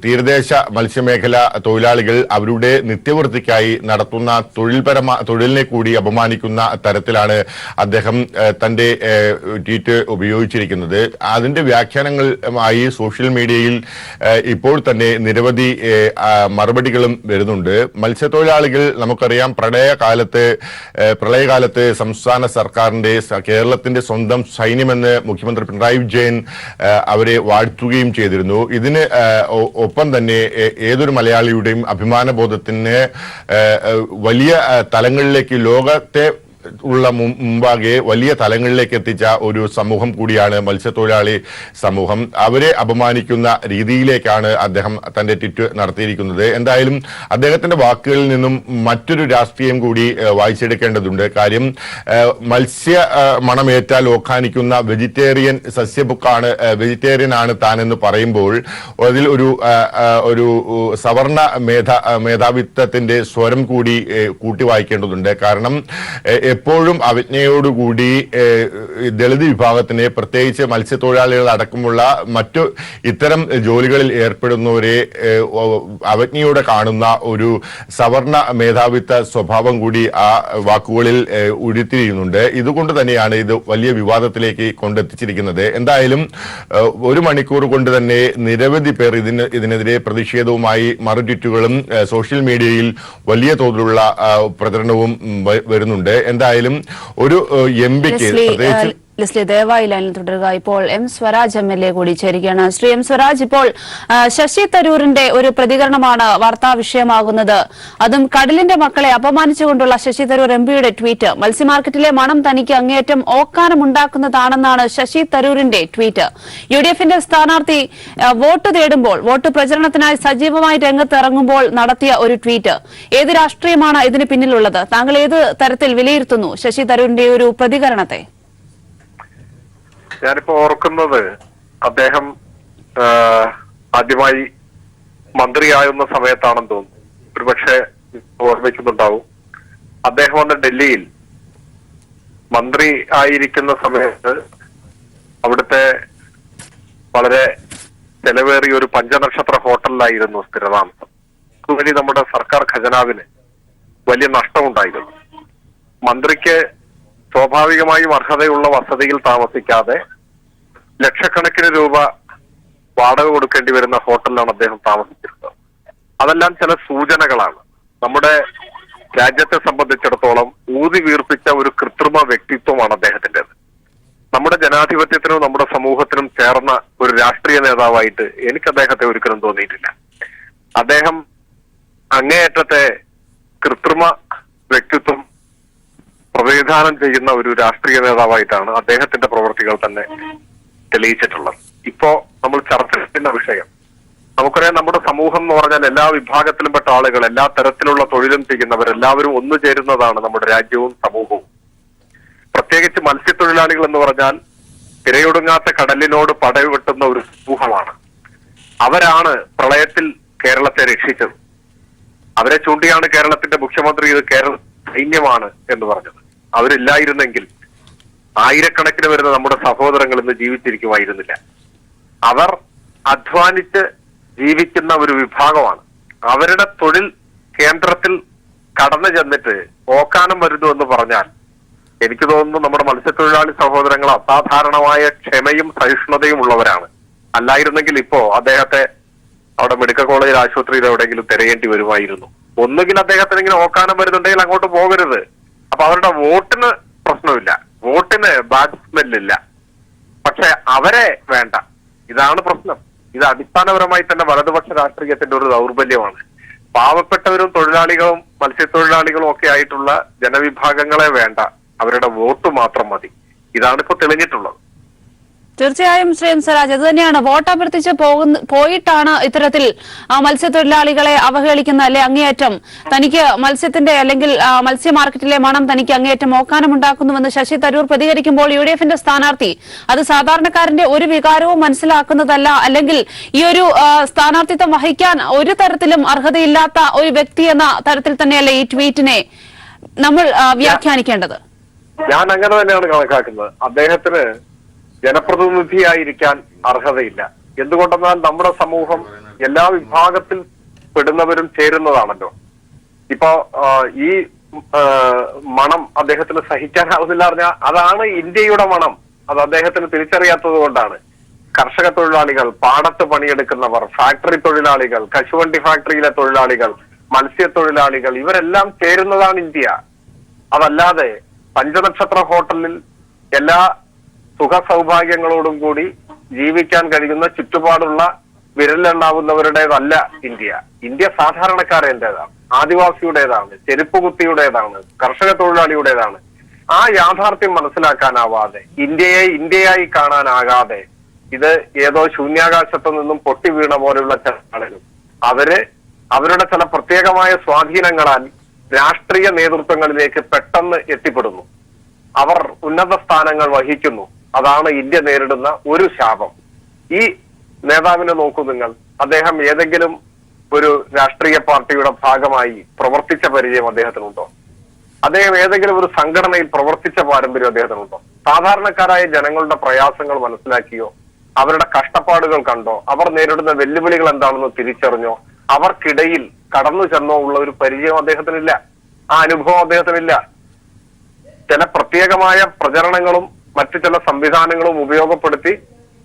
തീരദേശ മത്സ്യമേഖല തൊഴിലാളികൾ അവരുടെ നിത്യവൃത്തിക്കായി നടത്തുന്ന തൊഴിലിനെ കൂടി അപമാനിക്കുന്ന തരത്തിലാണ് അദ്ദേഹം തന്റെ ട്വീറ്റ് ഉപയോഗിച്ചിരിക്കുന്നത്. അതിന്റെ വ്യാഖ്യാനങ്ങളുമായി സോഷ്യൽ മീഡിയയിൽ ഇപ്പോൾ തന്നെ നിരവധി മറുപടികളും വരുന്നുണ്ട്. മത്സ്യത്തൊഴിലാളികൾ നമുക്കറിയാം, പ്രളയകാലത്ത് സംസ്ഥാന സർക്കാരിന്റെ, കേരളത്തിന്റെ സ്വന്തം സൈന്യമെന്ന് മുഖ്യമന്ത്രി പിണറായി വിജയൻ അവരെ വാഴ്ത്തുകയും ചെയ്തിരുന്നു. ഇതിന് ഒപ്പം തന്നെ ഏതൊരു മലയാളിയുടെയും അഭിമാനബോധത്തിന് വലിയ തലങ്ങളിലേക്ക്, ലോകത്തെ ഉള്ള മുമ്പാകെ വലിയ തലങ്ങളിലേക്ക് എത്തിച്ച ഒരു സമൂഹം കൂടിയാണ് മത്സ്യത്തൊഴിലാളി സമൂഹം. അവരെ അപമാനിക്കുന്ന രീതിയിലേക്കാണ് അദ്ദേഹം തന്റെ ട്വീറ്റ് നടത്തിയിരിക്കുന്നത്. എന്തായാലും അദ്ദേഹത്തിന്റെ വാക്കുകളിൽ നിന്നും മറ്റൊരു രാഷ്ട്രീയം കൂടി വായിച്ചെടുക്കേണ്ടതുണ്ട്. കാര്യം, മത്സ്യ മണമേറ്റാൽ ഓക്കാനിക്കുന്ന വെജിറ്റേറിയൻ സസ്യബുക്കാണ്, വെജിറ്റേറിയൻ ആണ് താനെന്ന് പറയുമ്പോൾ അതിൽ ഒരു സവർണ മേധാവിത്വത്തിന്റെ സ്വരം കൂടി കൂട്ടി വായിക്കേണ്ടതുണ്ട്. കാരണം എപ്പോഴും അവജ്ഞയോടുകൂടി ദളിത് വിഭാഗത്തിനെ, പ്രത്യേകിച്ച് മത്സ്യത്തൊഴിലാളികൾ അടക്കമുള്ള മറ്റു ഇത്തരം ജോലികളിൽ ഏർപ്പെടുന്നവരെ അവജ്ഞയോടെ കാണുന്ന ഒരു സവർണ മേധാവിത്വ സ്വഭാവം കൂടി ആ വാക്കുകളിൽ ഉരുത്തിരിയുന്നുണ്ട്. ഇതുകൊണ്ട് തന്നെയാണ് ഇത് വലിയ വിവാദത്തിലേക്ക് കൊണ്ടെത്തിച്ചിരിക്കുന്നത്. എന്തായാലും ഒരു മണിക്കൂർ കൊണ്ട് തന്നെ നിരവധി പേർ ഇതിനെതിരെ പ്രതിഷേധവുമായി മറുട്വീറ്റുകളും സോഷ്യൽ മീഡിയയിൽ വലിയ തോതിലുള്ള പ്രചരണവും വരുന്നുണ്ട്. എന്തായാലും ഒരു MP-ക്ക് ലിസ്ലി ദയവായി ലൈനിൽ തുടരുക. ഇപ്പോൾ M. സ്വരാജ് MLA കൂടി ചേരുകയാണ്. ശ്രീ M. സ്വരാജ്, ഇപ്പോൾ ശശി തരൂരിന്റെ ഒരു പ്രതികരണമാണ് വാർത്താ വിഷയമാകുന്നത്. അതും കടലിന്റെ മക്കളെ അപമാനിച്ചുകൊണ്ടുള്ള ശശി തരൂർ MPയുടെ ട്വീറ്റ്. മത്സ്യമാർക്കറ്റിലെ മണം തനിക്ക് അങ്ങേയറ്റം ഓക്കാനമുണ്ടാക്കുന്നതാണെന്നാണ് ശശി തരൂരിന്റെ ട്വീറ്റ്. UDFന്റെ സ്ഥാനാർത്ഥി വോട്ട് തേടുമ്പോൾ, വോട്ട് പ്രചരണത്തിനായി സജീവമായി രംഗത്തിറങ്ങുമ്പോൾ നടത്തിയ ഒരു ട്വീറ്റ്. ഏത് രാഷ്ട്രീയമാണ് ഇതിന് പിന്നിലുള്ളത്? താങ്കൾ ഏത് തരത്തിൽ വിലയിരുത്തുന്നു ശശി തരൂരിന്റെ ഒരു പ്രതികരണത്തെ? ഞാനിപ്പോ ഓർക്കുന്നത്, അദ്ദേഹം ആദ്യമായി മന്ത്രിയാകുന്ന സമയത്താണെന്ന് തോന്നുന്നു, ഒരുപക്ഷെ ഓർമ്മിക്കുന്നുണ്ടാവും. അദ്ദേഹം വന്ന് ഡൽഹിയിൽ മന്ത്രി ആയിരിക്കുന്ന സമയത്ത് അവിടുത്തെ വളരെ ചെലവേറിയ ഒരു പഞ്ചനക്ഷത്ര ഹോട്ടലിലായിരുന്നു സ്ഥിരതാമസം. അതുവഴി നമ്മുടെ സർക്കാർ ഖജനാവിന് വലിയ നഷ്ടമുണ്ടായിരുന്നു. മന്ത്രിക്ക് സ്വാഭാവികമായും അർഹതയുള്ള വസതിയിൽ താമസിക്കാതെ ലക്ഷക്കണക്കിന് രൂപ വാടക കൊടുക്കേണ്ടി വരുന്ന ഹോട്ടലിലാണ് അദ്ദേഹം താമസിച്ചിരുന്നത്. അതെല്ലാം ചില സൂചനകളാണ്. നമ്മുടെ രാജ്യത്തെ സംബന്ധിച്ചിടത്തോളം ഊതി വീർപ്പിച്ച ഒരു കൃത്രിമ വ്യക്തിത്വമാണ് അദ്ദേഹത്തിൻ്റെത്. നമ്മുടെ ജനാധിപത്യത്തിനും നമ്മുടെ സമൂഹത്തിനും ചേർന്ന ഒരു രാഷ്ട്രീയ നേതാവായിട്ട് എനിക്ക് അദ്ദേഹത്തെ ഒരിക്കലും തോന്നിയിട്ടില്ല. അദ്ദേഹം അങ്ങേയറ്റത്തെ കൃത്രിമ വ്യക്തിത്വം പ്രതിനിധാനം ചെയ്യുന്ന ഒരു രാഷ്ട്രീയ നേതാവായിട്ടാണ് അദ്ദേഹത്തിന്റെ പ്രവൃത്തികൾ തന്നെ തെളിയിച്ചിട്ടുള്ളത്. ഇപ്പോ നമ്മൾ ചർച്ച ചെയ്യുന്ന വിഷയം നമുക്കറിയാം, നമ്മുടെ സമൂഹം എന്ന് പറഞ്ഞാൽ എല്ലാ വിഭാഗത്തിലും പെട്ട ആളുകൾ, എല്ലാ തരത്തിലുള്ള തൊഴിലും ചെയ്യുന്നവരെല്ലാവരും ഒന്നു ചേരുന്നതാണ് നമ്മുടെ രാജ്യവും സമൂഹവും. പ്രത്യേകിച്ച് മത്സ്യത്തൊഴിലാളികൾ എന്ന് പറഞ്ഞാൽ തിരയൊടുങ്ങാത്ത കടലിനോട് പടവെട്ടുന്ന ഒരു സമൂഹമാണ്. അവരാണ് പ്രളയത്തിൽ കേരളത്തെ രക്ഷിച്ചത്. അവരെ ചൂണ്ടിയാണ് കേരളത്തിന്റെ മുഖ്യമന്ത്രി ഇത് കേരള സൈന്യമാണ് എന്ന് പറഞ്ഞത്. അവരില്ലായിരുന്നെങ്കിൽ ആയിരക്കണക്കിന് വരുന്ന നമ്മുടെ സഹോദരങ്ങൾ ഇന്ന് ജീവിച്ചിരിക്കുമായിരുന്നില്ല. അവർ അധ്വാനിച്ച് ജീവിക്കുന്ന ഒരു വിഭാഗമാണ്. അവരുടെ തൊഴിൽ കേന്ദ്രത്തിൽ കടന്നു ചെന്നിട്ട് ഓക്കാനം വരുന്നു എന്ന് പറഞ്ഞാൽ എനിക്ക് തോന്നുന്നു നമ്മുടെ മത്സ്യത്തൊഴിലാളി സഹോദരങ്ങൾ അസാധാരണമായ ക്ഷമയും സഹിഷ്ണുതയും ഉള്ളവരാണ്. അല്ലായിരുന്നെങ്കിൽ ഇപ്പോ അദ്ദേഹത്തെ അവിടെ മെഡിക്കൽ കോളേജ് ആശുപത്രിയിൽ എവിടെയെങ്കിലും തിരയേണ്ടി വരുമായിരുന്നു. ഒന്നുകിൽ അദ്ദേഹത്തിന് ഇങ്ങനെ ഓക്കാനം വരുന്നുണ്ടെങ്കിൽ അങ്ങോട്ട് പോകരുത്. അപ്പൊ അവരുടെ വോട്ടിന് പ്രശ്നമില്ല, വോട്ടിന് ബാഡ് സ്മെല്ലില്ല. പക്ഷെ അവരെ വേണ്ട. ഇതാണ് പ്രശ്നം. ഇത് അടിസ്ഥാനപരമായി തന്നെ വലതുപക്ഷ രാഷ്ട്രീയത്തിന്റെ ഒരു ദൗർബല്യമാണ്. പാവപ്പെട്ടവരും തൊഴിലാളികളും മത്സ്യത്തൊഴിലാളികളും ഒക്കെ ആയിട്ടുള്ള ജനവിഭാഗങ്ങളെ വേണ്ട, അവരുടെ വോട്ട് മാത്രം മതി. ഇതാണ് ഇപ്പൊ തെളിഞ്ഞിട്ടുള്ളത്. തീർച്ചയായും ശ്രീ എം സ്വരാജ്, അത് തന്നെയാണ്. വോട്ട് അഭ്യർത്ഥിച്ച് പോയിട്ടാണ് ഇത്തരത്തിൽ മത്സ്യത്തൊഴിലാളികളെ അവഹേളിക്കുന്ന അല്ലെ അങ്ങേയറ്റം തനിക്ക് മത്സ്യത്തിന്റെ അല്ലെങ്കിൽ മത്സ്യ മാർക്കറ്റിലെ മണം തനിക്ക് അങ്ങേയറ്റം ഓക്കാനമുണ്ടാക്കുന്നുവെന്ന് ശശി തരൂർ പ്രതികരിക്കുമ്പോൾ UDFന്റെ സ്ഥാനാർത്ഥി അത് സാധാരണക്കാരന്റെ ഒരു വികാരവും മനസ്സിലാക്കുന്നതല്ല, അല്ലെങ്കിൽ ഈ ഒരു സ്ഥാനാർത്ഥിത്വം വഹിക്കാൻ ഒരു തരത്തിലും അർഹതയില്ലാത്ത ഒരു വ്യക്തി എന്ന തരത്തിൽ തന്നെയല്ലേ ഈ ട്വീറ്റിനെ നമ്മൾ വ്യാഖ്യാനിക്കേണ്ടത്? ഞാൻ അങ്ങനെ തന്നെയാണ് കണക്കാക്കുന്നത്. അദ്ദേഹത്തിന് ജനപ്രതിനിധിയായിരിക്കാൻ അർഹതയില്ല. എന്തുകൊണ്ടെന്നാൽ നമ്മുടെ സമൂഹം എല്ലാ വിഭാഗത്തിൽ പെടുന്നവരും ചേരുന്നതാണല്ലോ. ഇപ്പോ ഈ മണം അദ്ദേഹത്തിന് സഹിക്കാനാവുന്നില്ല പറഞ്ഞാൽ അതാണ് ഇന്ത്യയുടെ മണം. അത് അദ്ദേഹത്തിന് തിരിച്ചറിയാത്തത് കൊണ്ടാണ്. കർഷക തൊഴിലാളികൾ, പാടത്ത് പണിയെടുക്കുന്നവർ, ഫാക്ടറി തൊഴിലാളികൾ, കശുവണ്ടി ഫാക്ടറിയിലെ തൊഴിലാളികൾ, മത്സ്യത്തൊഴിലാളികൾ, ഇവരെല്ലാം ചേരുന്നതാണ് ഇന്ത്യ. അതല്ലാതെ പഞ്ചനക്ഷത്ര ഹോട്ടലിൽ എല്ലാ സുഖ സൗഭാഗ്യങ്ങളോടും കൂടി ജീവിക്കാൻ കഴിയുന്ന ചുറ്റുപാടുള്ള വിരലെണ്ണാവുന്നവരുടേതല്ല ഇന്ത്യ. ഇന്ത്യ സാധാരണക്കാരൻ്റെതാണ്, ആദിവാസിയുടേതാണ്, ചെരുപ്പ് കുത്തിയുടേതാണ്, കർഷക തൊഴിലാളിയുടേതാണ്. ആ യാഥാർത്ഥ്യം മനസ്സിലാക്കാനാവാതെ, ഇന്ത്യയെ ഇന്ത്യയായി കാണാനാകാതെ, ഇത് ഏതോ ശൂന്യാകാശത്തു നിന്നും പൊട്ടി വീണ പോലെയുള്ള ചില ആളുകൾ അവരുടെ ചില പ്രത്യേകമായ സ്വാധീനങ്ങളാൽ രാഷ്ട്രീയ നേതൃത്വങ്ങളിലേക്ക് പെട്ടെന്ന് എത്തിപ്പെടുന്നു. അവർ ഉന്നത സ്ഥാനങ്ങൾ വഹിക്കുന്നു. അതാണ് ഇന്ത്യ നേരിടുന്ന ഒരു ശാപം. ഈ നേതാവിനെ നോക്കൂ നിങ്ങൾ. അദ്ദേഹം ഏതെങ്കിലും ഒരു രാഷ്ട്രീയ പാർട്ടിയുടെ ഭാഗമായി പ്രവർത്തിച്ച പരിചയം അദ്ദേഹത്തിനുണ്ടോ? അദ്ദേഹം ഏതെങ്കിലും ഒരു സംഘടനയിൽ പ്രവർത്തിച്ച പാരമ്പര്യം അദ്ദേഹത്തിനുണ്ടോ? സാധാരണക്കാരായ ജനങ്ങളുടെ പ്രയാസങ്ങൾ മനസ്സിലാക്കിയോ? അവരുടെ കഷ്ടപ്പാടുകൾ കണ്ടോ? അവർ നേരിടുന്ന വെല്ലുവിളികൾ എന്താണെന്ന് തിരിച്ചറിഞ്ഞോ? അവർക്കിടയിൽ കടന്നു ചെന്നോ ഉള്ള ഒരു പരിചയം അദ്ദേഹത്തിനില്ല. ആ അനുഭവം അദ്ദേഹത്തിനില്ല. ചില പ്രത്യേകമായ പ്രചരണങ്ങളും മറ്റു ചില സംവിധാനങ്ങളും ഉപയോഗപ്പെടുത്തി,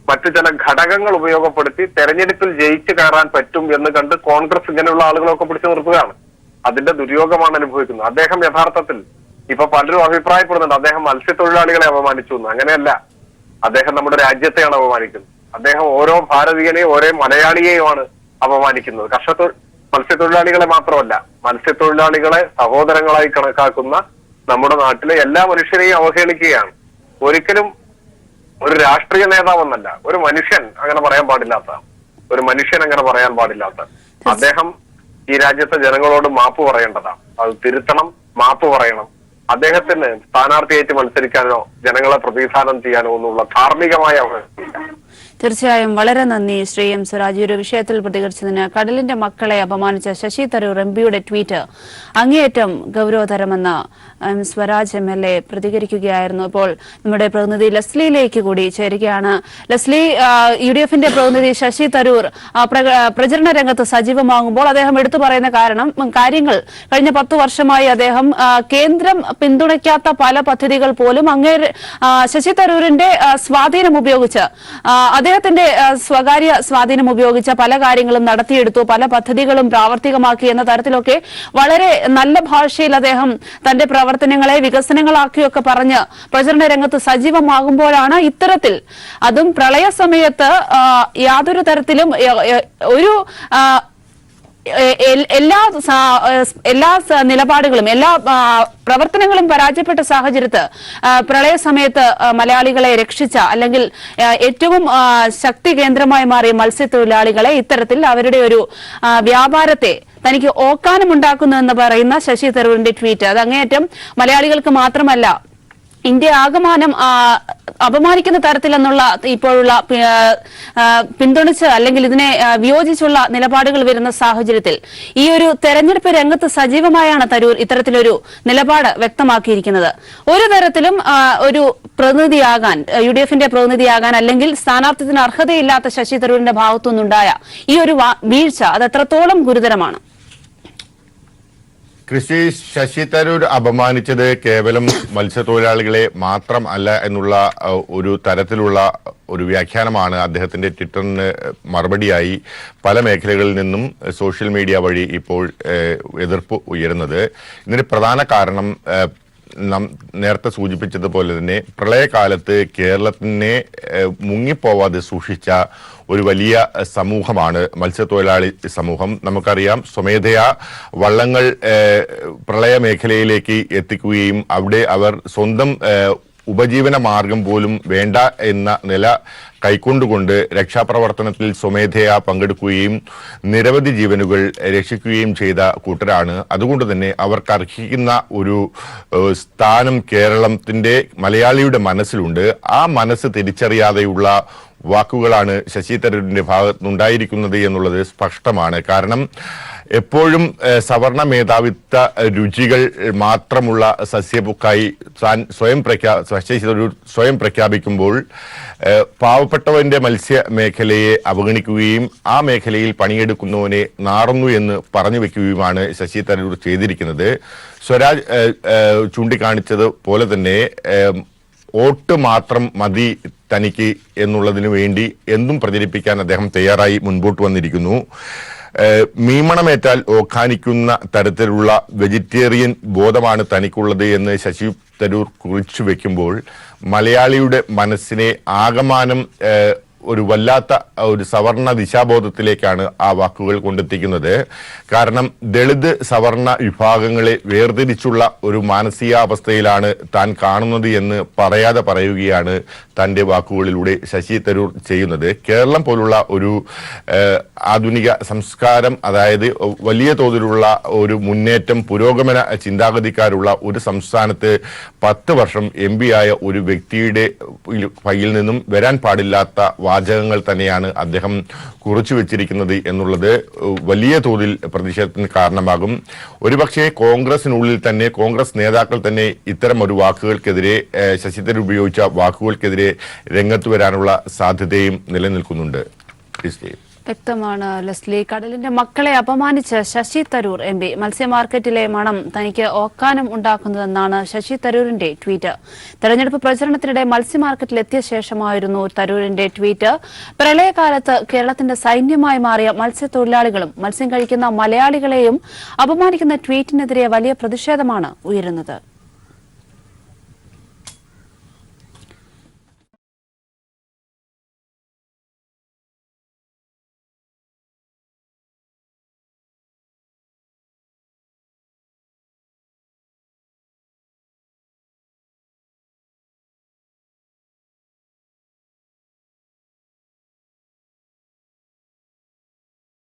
മറ്റു ചില ഘടകങ്ങൾ ഉപയോഗപ്പെടുത്തി തെരഞ്ഞെടുപ്പിൽ ജയിച്ചു കയറാൻ പറ്റും എന്ന് കണ്ട് കോൺഗ്രസ് ഇങ്ങനെയുള്ള ആളുകളൊക്കെ പിടിച്ചു നിർത്തുകയാണ്. അതിന്റെ ദുര്യോഗമാണ് അനുഭവിക്കുന്നത്. അദ്ദേഹം യഥാർത്ഥത്തിൽ ഇപ്പൊ പലരും അഭിപ്രായപ്പെടുന്നുണ്ട് അദ്ദേഹം മത്സ്യത്തൊഴിലാളികളെ അപമാനിച്ചു എന്ന്. അങ്ങനെയല്ല. അദ്ദേഹം നമ്മുടെ രാജ്യത്തെയാണ് അപമാനിക്കുന്നത്. അദ്ദേഹം ഓരോ ഭാരതീയനെയും ഓരോ മലയാളിയെയുമാണ് അപമാനിക്കുന്നത്. മത്സ്യത്തൊഴിലാളികളെ മാത്രമല്ല, മത്സ്യത്തൊഴിലാളികളെ സഹോദരങ്ങളായി കണക്കാക്കുന്ന നമ്മുടെ നാട്ടിലെ എല്ലാ മനുഷ്യരെയും അവഹേളിക്കുകയാണ്. ഒരിക്കലും ഒരു രാഷ്ട്രീയ നേതാവെന്നല്ല, ഒരു മനുഷ്യൻ അങ്ങനെ പറയാൻ പാടില്ലാത്ത, ഒരു മനുഷ്യൻ അങ്ങനെ പറയാൻ പാടില്ലാത്ത അദ്ദേഹം ഈ രാജ്യത്തെ ജനങ്ങളോട് മാപ്പ് പറയേണ്ടതാണ്. അത് തിരുത്തണം, മാപ്പ് പറയണം. അദ്ദേഹത്തിന് സ്ഥാനാർത്ഥിയായിട്ട് മത്സരിക്കാനോ ജനങ്ങളെ പ്രതിനിധാനം ചെയ്യാനോ ഒന്നുള്ള ധാർമ്മികമായ അവസ്ഥയില്ല. തീർച്ചയായും വളരെ നന്ദി ശ്രീ എം സ്വരാജ്. ഒരു വിഷയത്തിൽ പ്രതികരിച്ചതിന്. കടലിന്റെ മക്കളെ അപമാനിച്ച ശശി തരൂർ എംപിയുടെ ട്വീറ്റ് അങ്ങേയറ്റം ഗൗരവതരമെന്ന് എം സ്വരാജ് MLA പ്രതികരിക്കുകയായിരുന്നു. ഇപ്പോൾ നമ്മുടെ പ്രതിനിധി ലസ്ലിയിലേക്ക് കൂടി ചേരുകയാണ്. ലസ്ലി, UDFന്റെ പ്രതിനിധി ശശി തരൂർ പ്രചരണ രംഗത്ത് സജീവമാകുമ്പോൾ അദ്ദേഹം എടുത്തു പറയുന്ന കാര്യങ്ങൾ കഴിഞ്ഞ 10 വർഷമായി അദ്ദേഹം കേന്ദ്രം പിന്തുണയ്ക്കാത്ത പല പദ്ധതികൾ പോലും ശശി തരൂരിന്റെ സ്വാധീനം ഉപയോഗിച്ച് അദ്ദേഹത്തിന്റെ സ്വകാര്യ സ്വാധീനം ഉപയോഗിച്ച പല കാര്യങ്ങളും നടത്തിയെടുത്തു, പല പദ്ധതികളും പ്രാവർത്തികമാക്കി എന്ന തരത്തിലൊക്കെ വളരെ നല്ല ഭാഷയിൽ അദ്ദേഹം തന്റെ പ്രവർത്തനങ്ങളെ വികസനങ്ങളാക്കിയൊക്കെ പറഞ്ഞ് പ്രചരണ രംഗത്ത് സജീവമാകുമ്പോഴാണ് ഇത്തരത്തിൽ, അതും പ്രളയ സമയത്ത് യാതൊരു തരത്തിലും എല്ലാ നിലപാടുകളും എല്ലാ പ്രവർത്തനങ്ങളും പരാജയപ്പെട്ട സാഹചര്യത്ത് പ്രളയ സമയത്ത് മലയാളികളെ രക്ഷിച്ച അല്ലെങ്കിൽ ഏറ്റവും ശക്തി കേന്ദ്രമായി മാറിയ മത്സ്യത്തൊഴിലാളികളെ ഇത്തരത്തിൽ അവരുടെ ഒരു വ്യാപാരത്തെ തനിക്ക് ഓക്കാനമുണ്ടാക്കുന്നു എന്ന് പറയുന്ന ശശി തരൂരിന്റെ ട്വീറ്റ് അത് അങ്ങേയറ്റം മലയാളികൾക്ക് മാത്രമല്ല ഇന്ത്യ ആകമാനം അപമാനിക്കുന്ന തരത്തിലെന്നുള്ള ഇപ്പോഴുള്ള പിന്തുണച്ച് അല്ലെങ്കിൽ ഇതിനെ വിയോജിച്ചുള്ള നിലപാടുകൾ വരുന്ന സാഹചര്യത്തിൽ ഈ ഒരു തെരഞ്ഞെടുപ്പ് രംഗത്ത് സജീവമായാണ് തരൂർ ഇത്തരത്തിലൊരു നിലപാട് വ്യക്തമാക്കിയിരിക്കുന്നത്. ഒരു തരത്തിലും ഒരു പ്രതിനിധിയാകാൻ UDFന്റെ പ്രതിനിധിയാകാൻ അല്ലെങ്കിൽ സ്ഥാനാർത്ഥിത്തിന് അർഹതയില്ലാത്ത ശശി തരൂരിന്റെ ഭാഗത്തുനിന്നുണ്ടായ ഈ ഒരു വീഴ്ച അത് എത്രത്തോളം ഗുരുതരമാണ്? കൃഷി ശശി തരൂർ അപമാനിച്ചത് കേവലം മത്സ്യത്തൊഴിലാളികളെ മാത്രം അല്ല എന്നുള്ള ഒരു തരത്തിലുള്ള ഒരു വ്യാഖ്യാനമാണ് അദ്ദേഹത്തിന്റെ ട്വിറ്ററിന് മറുപടിയായി പല മേഖലകളിൽ നിന്നും സോഷ്യൽ മീഡിയ വഴി ഇപ്പോൾ എതിർപ്പ് ഉയരുന്നത്. ഇതിന് പ്രധാന കാരണം നേരത്തെ സൂചിപ്പിച്ചതുപോലെ തന്നെ പ്രളയകാലത്ത് കേരളത്തിനെ മുങ്ങിപ്പോവാതെ സൂക്ഷിച്ച ഒരു വലിയ സമൂഹമാണ് മത്സ്യത്തൊഴിലാളി സമൂഹം. നമുക്കറിയാം, സ്വമേധയാ വള്ളങ്ങൾ പ്രളയ മേഖലയിലേക്ക് എത്തിക്കുകയും അവിടെ അവർ സ്വന്തം ഉപജീവന മാർഗം പോലും വേണ്ട എന്ന നില കൈക്കൊണ്ടുകൊണ്ട് രക്ഷാപ്രവർത്തനത്തിൽ സ്വമേധയാ പങ്കെടുക്കുകയും നിരവധി ജീവനുകൾ രക്ഷിക്കുകയും ചെയ്ത കൂട്ടരാണ്. അതുകൊണ്ട് തന്നെ അവർക്ക് അർഹിക്കുന്ന ഒരു സ്ഥാനം കേരളത്തിന്റെ മലയാളിയുടെ മനസ്സിലുണ്ട്. ആ മനസ്സ് തിരിച്ചറിയാതെയുള്ള വാക്കുകളാണ് ശശി തരൂരിന്റെ ഭാഗത്തുനിന്നുണ്ടായിരിക്കുന്നത് എന്നുള്ളത് സ്പഷ്ടമാണ്. കാരണം എപ്പോഴും സവർണ മേധാവിത്വ രുചികൾ മാത്രമുള്ള സസ്യബുക്കായി താൻ ശശി തരൂർ സ്വയം പ്രഖ്യാപിക്കുമ്പോൾ പാവപ്പെട്ടവന്റെ മത്സ്യ മേഖലയെ അവഗണിക്കുകയും ആ മേഖലയിൽ പണിയെടുക്കുന്നവനെ നാറുന്നു എന്ന് പറഞ്ഞു വെക്കുകയുമാണ് ശശി തരൂർ ചെയ്തിരിക്കുന്നത്. സ്വരാജ് ചൂണ്ടിക്കാണിച്ചത് പോലെ തന്നെ വോട്ട് മാത്രം മതി തനിക്ക് എന്നുള്ളതിനു വേണ്ടി എന്തും പ്രചരിപ്പിക്കാൻ അദ്ദേഹം തയ്യാറായി മുൻപോട്ട് വന്നിരിക്കുന്നു. മീമണമേറ്റാൽ ഓഖാനിക്കുന്ന തരത്തിലുള്ള വെജിറ്റേറിയൻ ബോധമാണ് തനിക്കുള്ളത് എന്ന് ശശി തരൂർ കുറിച്ചു വെക്കുമ്പോൾ മലയാളിയുടെ മനസ്സിനെ ആകമാനം ഒരു വല്ലാത്ത ഒരു സവർണ ദിശാബോധത്തിലേക്കാണ് ആ വാക്കുകൾ കൊണ്ടെത്തിക്കുന്നത്. കാരണം ദളിത് സവർണ വിഭാഗങ്ങളെ വേർതിരിച്ചുള്ള ഒരു മാനസികാവസ്ഥയിലാണ് താൻ കാണുന്നത് എന്ന് പറയാതെ പറയുകയാണ് തന്റെ വാക്കുകളിലൂടെ ശശി തരൂർ ചെയ്യുന്നത്. കേരളം പോലുള്ള ഒരു ആധുനിക സംസ്കാരം, അതായത് വലിയ തോതിലുള്ള ഒരു മുന്നേറ്റം, പുരോഗമന ചിന്താഗതിക്കാരുള്ള ഒരു സംസ്ഥാനത്ത് 10 വർഷം MP ആയ ഒരു വ്യക്തിയുടെ കയ്യിൽ നിന്നും വരാൻ പാടില്ലാത്ത വാചകങ്ങൾ തന്നെയാണ് അദ്ദേഹം കുറിച്ചു വെച്ചിരിക്കുന്നത് എന്നുള്ളത് വലിയ തോതിൽ പ്രതിഷേധത്തിന് കാരണമാകും. ഒരുപക്ഷെ കോൺഗ്രസിനുള്ളിൽ തന്നെ കോൺഗ്രസ് നേതാക്കൾ തന്നെ ഇത്തരം ഒരു വാക്കുകൾക്കെതിരെ ശശി തരൂർ ഉപയോഗിച്ച വാക്കുകൾക്കെതിരെ രംഗത്ത് വരാനുള്ള സാധ്യതയും നിലനിൽക്കുന്നുണ്ട്. വ്യക്തമാണ് ലെസ്ലി. കടലിന്റെ മക്കളെ അപമാനിച്ച് ശശി തരൂർ MP. മത്സ്യ മാർക്കറ്റിലെ മണം തനിക്ക് ഓക്കാനം ഉണ്ടാക്കുന്നതെന്നാണ് ശശി തരൂരിന്റെ ട്വീറ്റ്. തെരഞ്ഞെടുപ്പ് പ്രചരണത്തിനിടെ മത്സ്യ മാർക്കറ്റിൽ എത്തിയ ശേഷമായിരുന്നു തരൂരിന്റെ ട്വീറ്റ്. പ്രളയകാലത്ത് കേരളത്തിന്റെ സൈന്യമായി മാറിയ മത്സ്യത്തൊഴിലാളികളും മത്സ്യം കഴിക്കുന്ന മലയാളികളെയും അപമാനിക്കുന്ന ട്വീറ്റിനെതിരെ വലിയ പ്രതിഷേധമാണ് ഉയരുന്നത്.